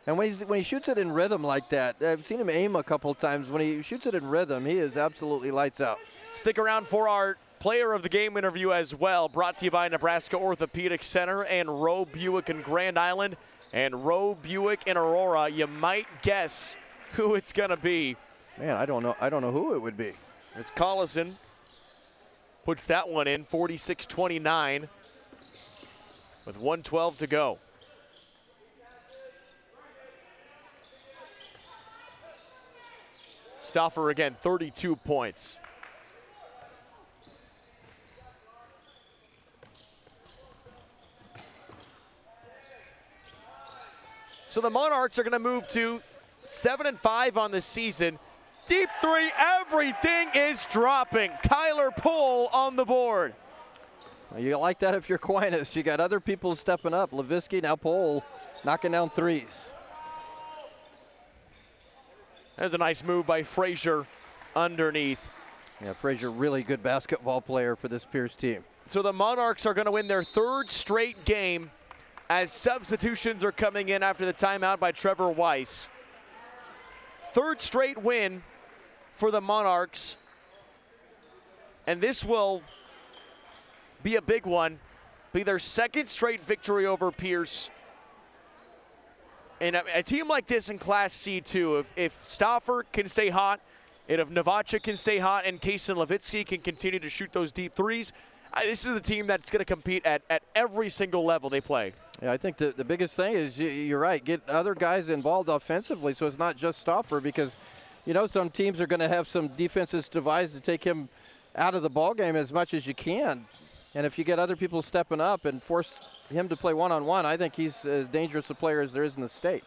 And when he shoots it in rhythm like that, I've seen him aim a couple of times. When he shoots it in rhythm, he is absolutely lights out. Stick around for our player of the game interview as well. Brought to you by Nebraska Orthopedic Center and Roe Buick in Grand Island and Roe Buick in Aurora. You might guess who it's going to be. Man, I don't know who it would be. It's Collison. Puts that one in, 46-29 with 1:12 to go. Stauffer again, 32 points. So the Monarchs are going to move to 7-5 on the season. Deep three, everything is dropping. Kyler Poole on the board. You like that if you're Aquinas. You got other people stepping up. Levitsky, now Poole, knocking down threes. There's a nice move by Frazier underneath. Yeah, Frazier, really good basketball player for this Pierce team. So the Monarchs are going to win their third straight game as substitutions are coming in after the timeout by Trevor Weiss. Third straight win for the Monarchs. And this will be a big one, be their second straight victory over Pierce. And a team like this in Class C too, if Stauffer can stay hot, and if Navacha can stay hot and Kaysen Levitsky can continue to shoot those deep threes, this is a team that's going to compete at every single level they play. Yeah, I think the biggest thing is you're right. Get other guys involved offensively, so it's not just Stauffer, because some teams are going to have some defenses devised to take him out of the ball game as much as you can. And if you get other people stepping up and force him to play one-on-one, I think he's as dangerous a player as there is in the state.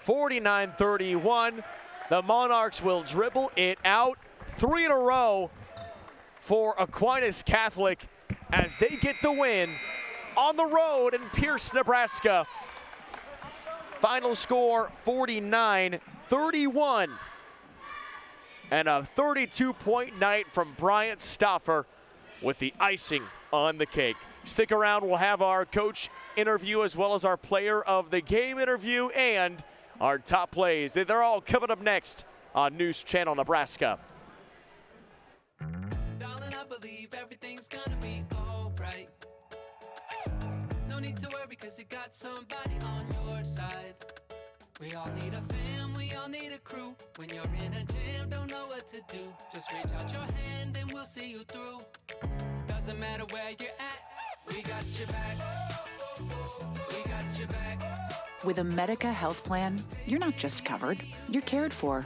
49-31. The Monarchs will dribble it out. 3 in a row for Aquinas Catholic as they get the win on the road in Pierce, Nebraska. Final score 49-31. And a 32-point night from Bryant Stauffer with the icing on the cake. Stick around, we'll have our coach interview as well as our player of the game interview and our top plays. They're all coming up next on News Channel Nebraska. Darling, I believe everything's gonna be alright. No need to worry because you got somebody on your side. We all need a fam, we all need a crew. When you're in a jam, don't know what to do. Just reach out your hand and we'll see you through. Doesn't matter where you're at, we got your back. We got your back. With a Medica health plan, you're not just covered, you're cared for.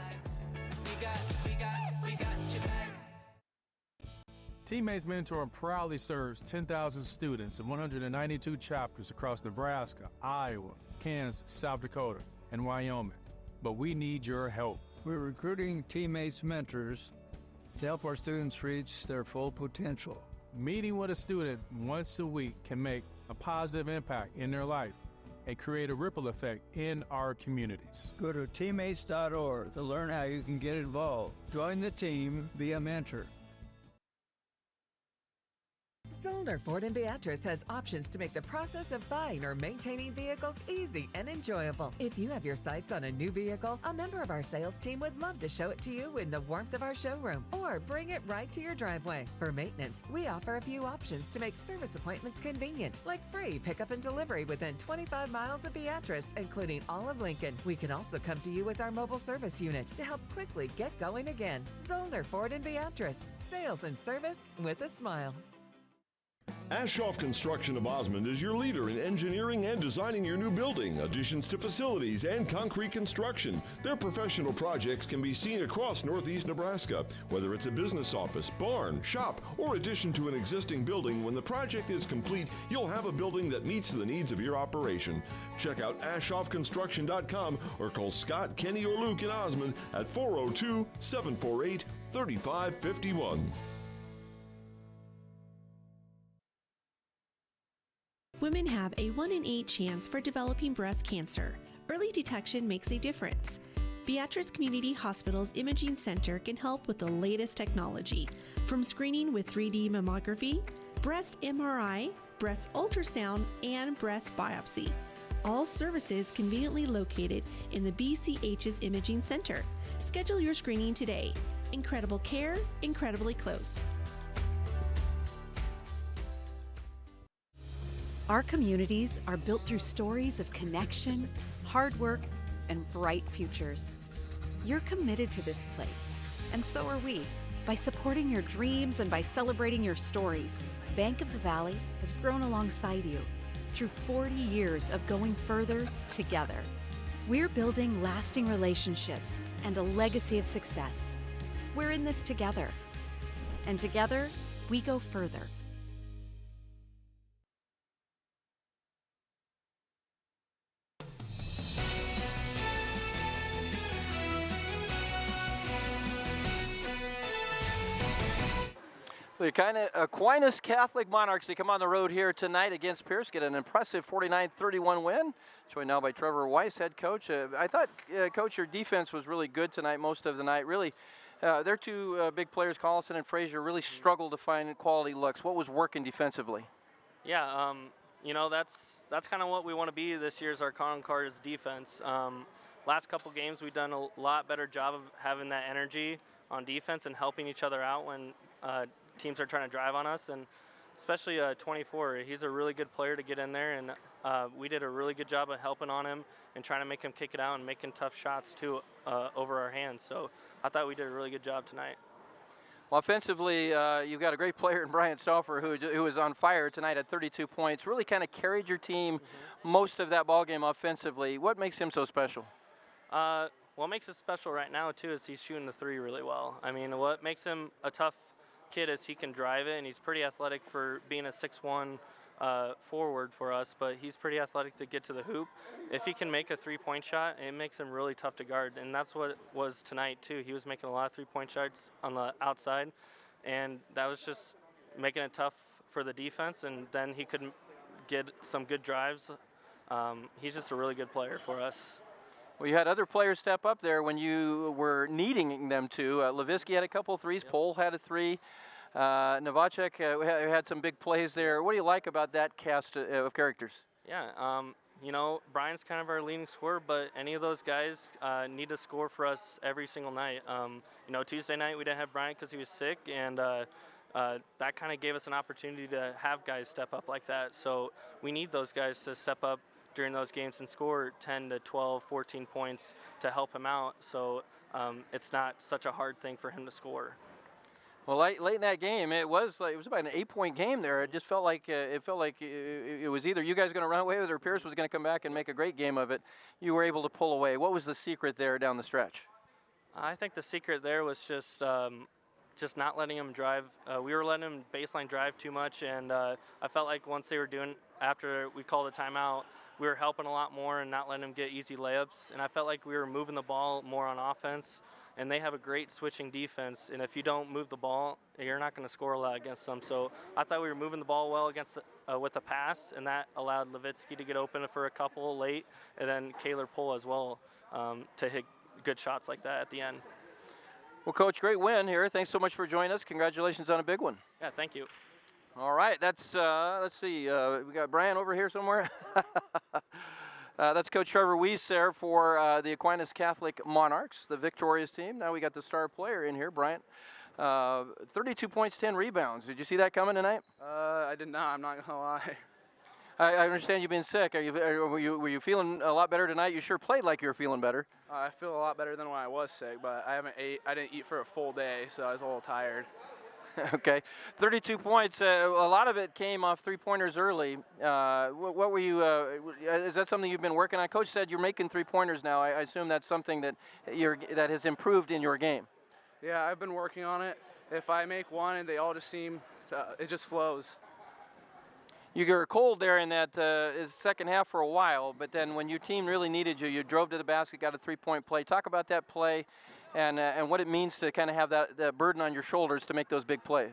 Teammates Mentoring proudly serves 10,000 students in 192 chapters across Nebraska, Iowa, Kansas, South Dakota, and Wyoming. But we need your help. We're recruiting Teammates Mentors to help our students reach their full potential. Meeting with a student once a week can make a positive impact in their life and create a ripple effect in our communities. Go to teammates.org to learn how you can get involved. Join the team, be a mentor. Zollner Ford in Beatrice has options to make the process of buying or maintaining vehicles easy and enjoyable. If you have your sights on a new vehicle, a member of our sales team would love to show it to you in the warmth of our showroom or bring it right to your driveway. For maintenance, we offer a few options to make service appointments convenient, like free pickup and delivery within 25 miles of Beatrice, including all of Lincoln. We can also come to you with our mobile service unit to help quickly get going again. Zollner Ford in Beatrice. Sales and service with a smile. Ashoff Construction of Osmond is your leader in engineering and designing your new building, additions to facilities, and concrete construction. Their professional projects can be seen across northeast Nebraska. Whether it's a business office, barn, shop, or addition to an existing building, when the project is complete, you'll have a building that meets the needs of your operation. Check out ashoffconstruction.com or call Scott, Kenny, or Luke in Osmond at 402-748-3551. Women have a 1 in 8 chance for developing breast cancer. Early detection makes a difference. Beatrice Community Hospital's Imaging Center can help with the latest technology, from screening with 3D mammography, breast MRI, breast ultrasound, and breast biopsy. All services conveniently located in the BCH's Imaging Center. Schedule your screening today. Incredible care, incredibly close. Our communities are built through stories of connection, hard work, and bright futures. You're committed to this place, and so are we. By supporting your dreams and by celebrating your stories, Bank of the Valley has grown alongside you through 40 years of going further together. We're building lasting relationships and a legacy of success. We're in this together, and together we go further. The Aquinas Catholic Monarchs, they come on the road here tonight against Pierce, get an impressive 49-31 win. Joined now by Trevor Weiss, head coach. I thought, Coach, your defense was really good tonight, most of the night. Really, their two big players, Collison and Frazier, really struggled to find quality looks. What was working defensively? Yeah, that's kind of what we want to be this year is our calling card is defense. Last couple games, we've done a lot better job of having that energy on defense and helping each other out when teams are trying to drive on us. And especially 24. He's a really good player to get in there, and we did a really good job of helping on him and trying to make him kick it out and making tough shots too over our hands. So I thought we did a really good job tonight. Well, offensively, you've got a great player in Brian Stauffer who was on fire tonight at 32 points. Really kind of carried your team most of that ball game offensively. What makes him so special? What makes it special right now too is he's shooting the three really well. I mean, what makes him a tough kid is he can drive it, and he's pretty athletic for being a 6'1" forward for us, but he's pretty athletic to get to the hoop. If he can make a three-point shot, it makes him really tough to guard, and that's what it was tonight too. He was making a lot of three-point shots on the outside, and that was just making it tough for the defense, and then he could get some good drives. He's just a really good player for us. Well, you had other players step up there when you were needing them to. Levinsky had a couple threes. Yep. Pohl had a three. Novacek had some big plays there. What do you like about that cast of characters? Yeah, you know, Brian's kind of our leading scorer, but any of those guys need to score for us every single night. You know, Tuesday night we didn't have Brian because he was sick, and that kind of gave us an opportunity to have guys step up like that. So we need those guys to step up during those games and score 10 to 12, 14 points to help him out. So it's not such a hard thing for him to score. Well, late in that game, it was about an 8-point game there. It just felt like it was either you guys going to run away with it or Pierce was going to come back and make a great game of it. You were able to pull away. What was the secret there down the stretch? I think the secret there was just not letting him drive. We were letting him baseline drive too much, and I felt like once they were doing, after we called a timeout, we were helping a lot more and not letting him get easy layups. And I felt like we were moving the ball more on offense, and they have a great switching defense. And if you don't move the ball, you're not going to score a lot against them. So I thought we were moving the ball well against with the pass, and that allowed Levinsky to get open for a couple late, and then Kaylor Pohl as well to hit good shots like that at the end. Well, Coach, great win here. Thanks so much for joining us. Congratulations on a big one. Yeah, thank you. All right, that's, let's see, we got Brian over here somewhere. That's Coach Trevor Weiss there for the Aquinas Catholic Monarchs, the victorious team. Now we got the star player in here, Bryant. 32 points, 10 rebounds. Did you see that coming tonight? I did not, I'm not going to lie. I understand you've been sick. Were you feeling a lot better tonight? You sure played like you were feeling better. I feel a lot better than when I was sick, but I didn't eat for a full day, so I was a little tired. Okay, 32 points. A lot of it came off three-pointers early. What were you? Is that something you've been working on? Coach said you're making three-pointers now. I assume that's something that that has improved in your game. Yeah, I've been working on it. If I make one and they all just seem, it just flows. You were cold there in that second half for a while, but then when your team really needed you, you drove to the basket, got a three-point play. Talk about that play and what it means to kind of have that burden on your shoulders to make those big plays.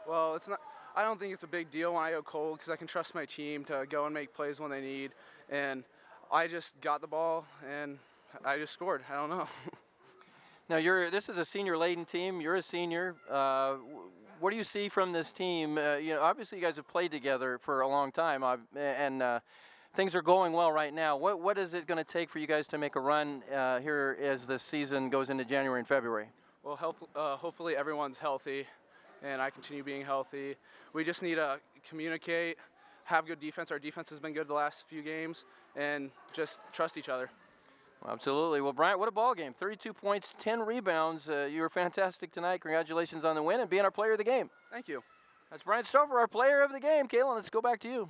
Well, it's not. I don't think it's a big deal when I go cold because I can trust my team to go and make plays when they need. And I just got the ball and I just scored. I don't know. Now this is a senior-laden team. You're a senior. What do you see from this team? Obviously you guys have played together for a long time, and things are going well right now. What is it going to take for you guys to make a run here as the season goes into January and February? Well, hopefully everyone's healthy, and I continue being healthy. We just need to communicate, have good defense. Our defense has been good the last few games, and just trust each other. Well, absolutely. Well, Bryant, what a ball game. 32 points, 10 rebounds. You were fantastic tonight. Congratulations on the win and being our player of the game. Thank you. That's Brian Stauffer, our player of the game. Kayla, let's go back to you.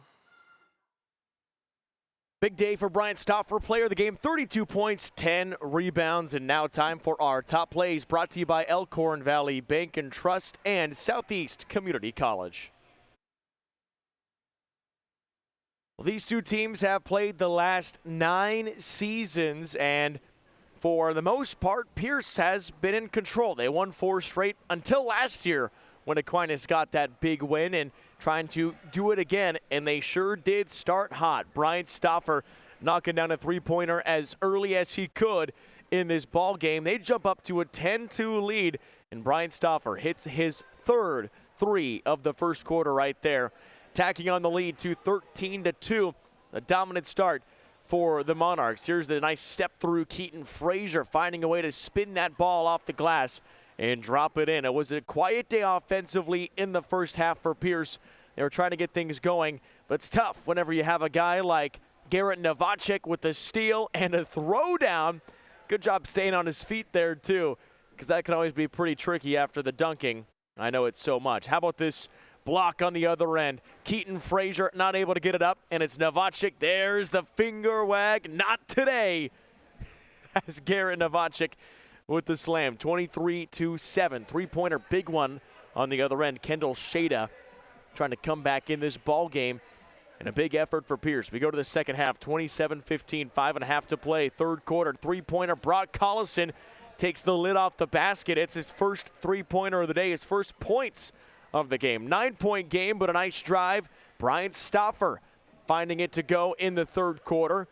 Big day for Brian Stauffer, player of the game. 32 points, 10 rebounds, and now time for our top plays brought to you by Elkhorn Valley Bank and Trust and Southeast Community College. Well, these two teams have played the last 9 seasons, and for the most part, Pierce has been in control. They won 4 straight until last year when Aquinas got that big win and trying to do it again, and they sure did start hot. Brian Stauffer knocking down a three-pointer as early as he could in this ball game. They jump up to a 10-2 lead, and Brian Stauffer hits his 3rd 3 of the first quarter right there, tacking on the lead to 13-2. A dominant start for the Monarchs. Here's the nice step through Keaton Frazier, finding a way to spin that ball off the glass and drop it in. It was a quiet day offensively in the first half for Pierce, They were trying to get things going, but it's tough whenever you have a guy like Garrett Novacek with a steal and a throwdown. Good job staying on his feet there, too, because that can always be pretty tricky after the dunking. I know it so much. How about this block on the other end? Keaton Frazier not able to get it up, and it's Novacek. There's the finger wag. Not today. As Garrett Novacek with the slam. 23-7. Three-pointer, big one on the other end. Kendall Shada trying to come back in this ball game. And a big effort for Pierce. We go to the second half, 27-15, 5.5 to play. Third quarter, three-pointer. Brock Collison takes the lid off the basket. It's his first three-pointer of the day, his first points of the game. 9-point game, but a nice drive. Brian Stauffer finding it to go in the third quarter.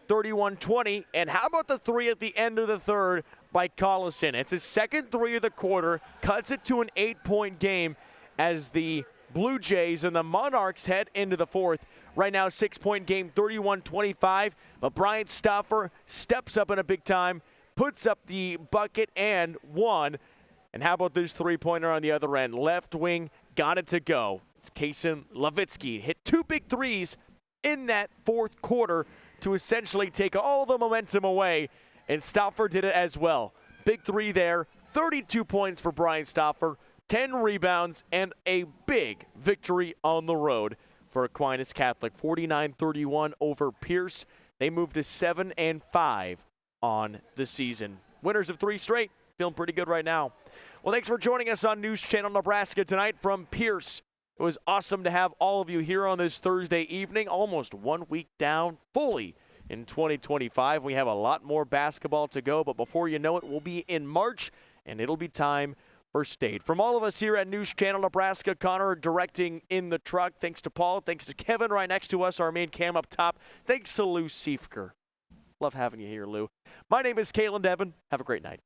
31-20, and how about the three at the end of the third by Collison? It's his second three of the quarter, cuts it to an 8-point game as the Blue Jays and the Monarchs head into the fourth. Right now, 6-point game, 31-25. But Brian Stauffer steps up in a big time, puts up the bucket and one. And how about this three-pointer on the other end? Left wing, got it to go. It's Kason Levitsky. Hit two big threes in that fourth quarter to essentially take all the momentum away. And Stauffer did it as well. Big three there, 32 points for Brian Stauffer. 10 rebounds, and a big victory on the road for Aquinas Catholic. 49-31 over Pierce. They move to 7-5 on the season. Winners of 3 straight. Feeling pretty good right now. Well, thanks for joining us on News Channel Nebraska tonight from Pierce. It was awesome to have all of you here on this Thursday evening. Almost 1 week down fully in 2025. We have a lot more basketball to go, but before you know it, we'll be in March, and it'll be time for state. From all of us here at News Channel Nebraska, Connor directing in the truck. Thanks to Paul. Thanks to Kevin right next to us, our main cam up top. Thanks to Lou Siefker. Love having you here, Lou. My name is Kalen Devin. Have a great night.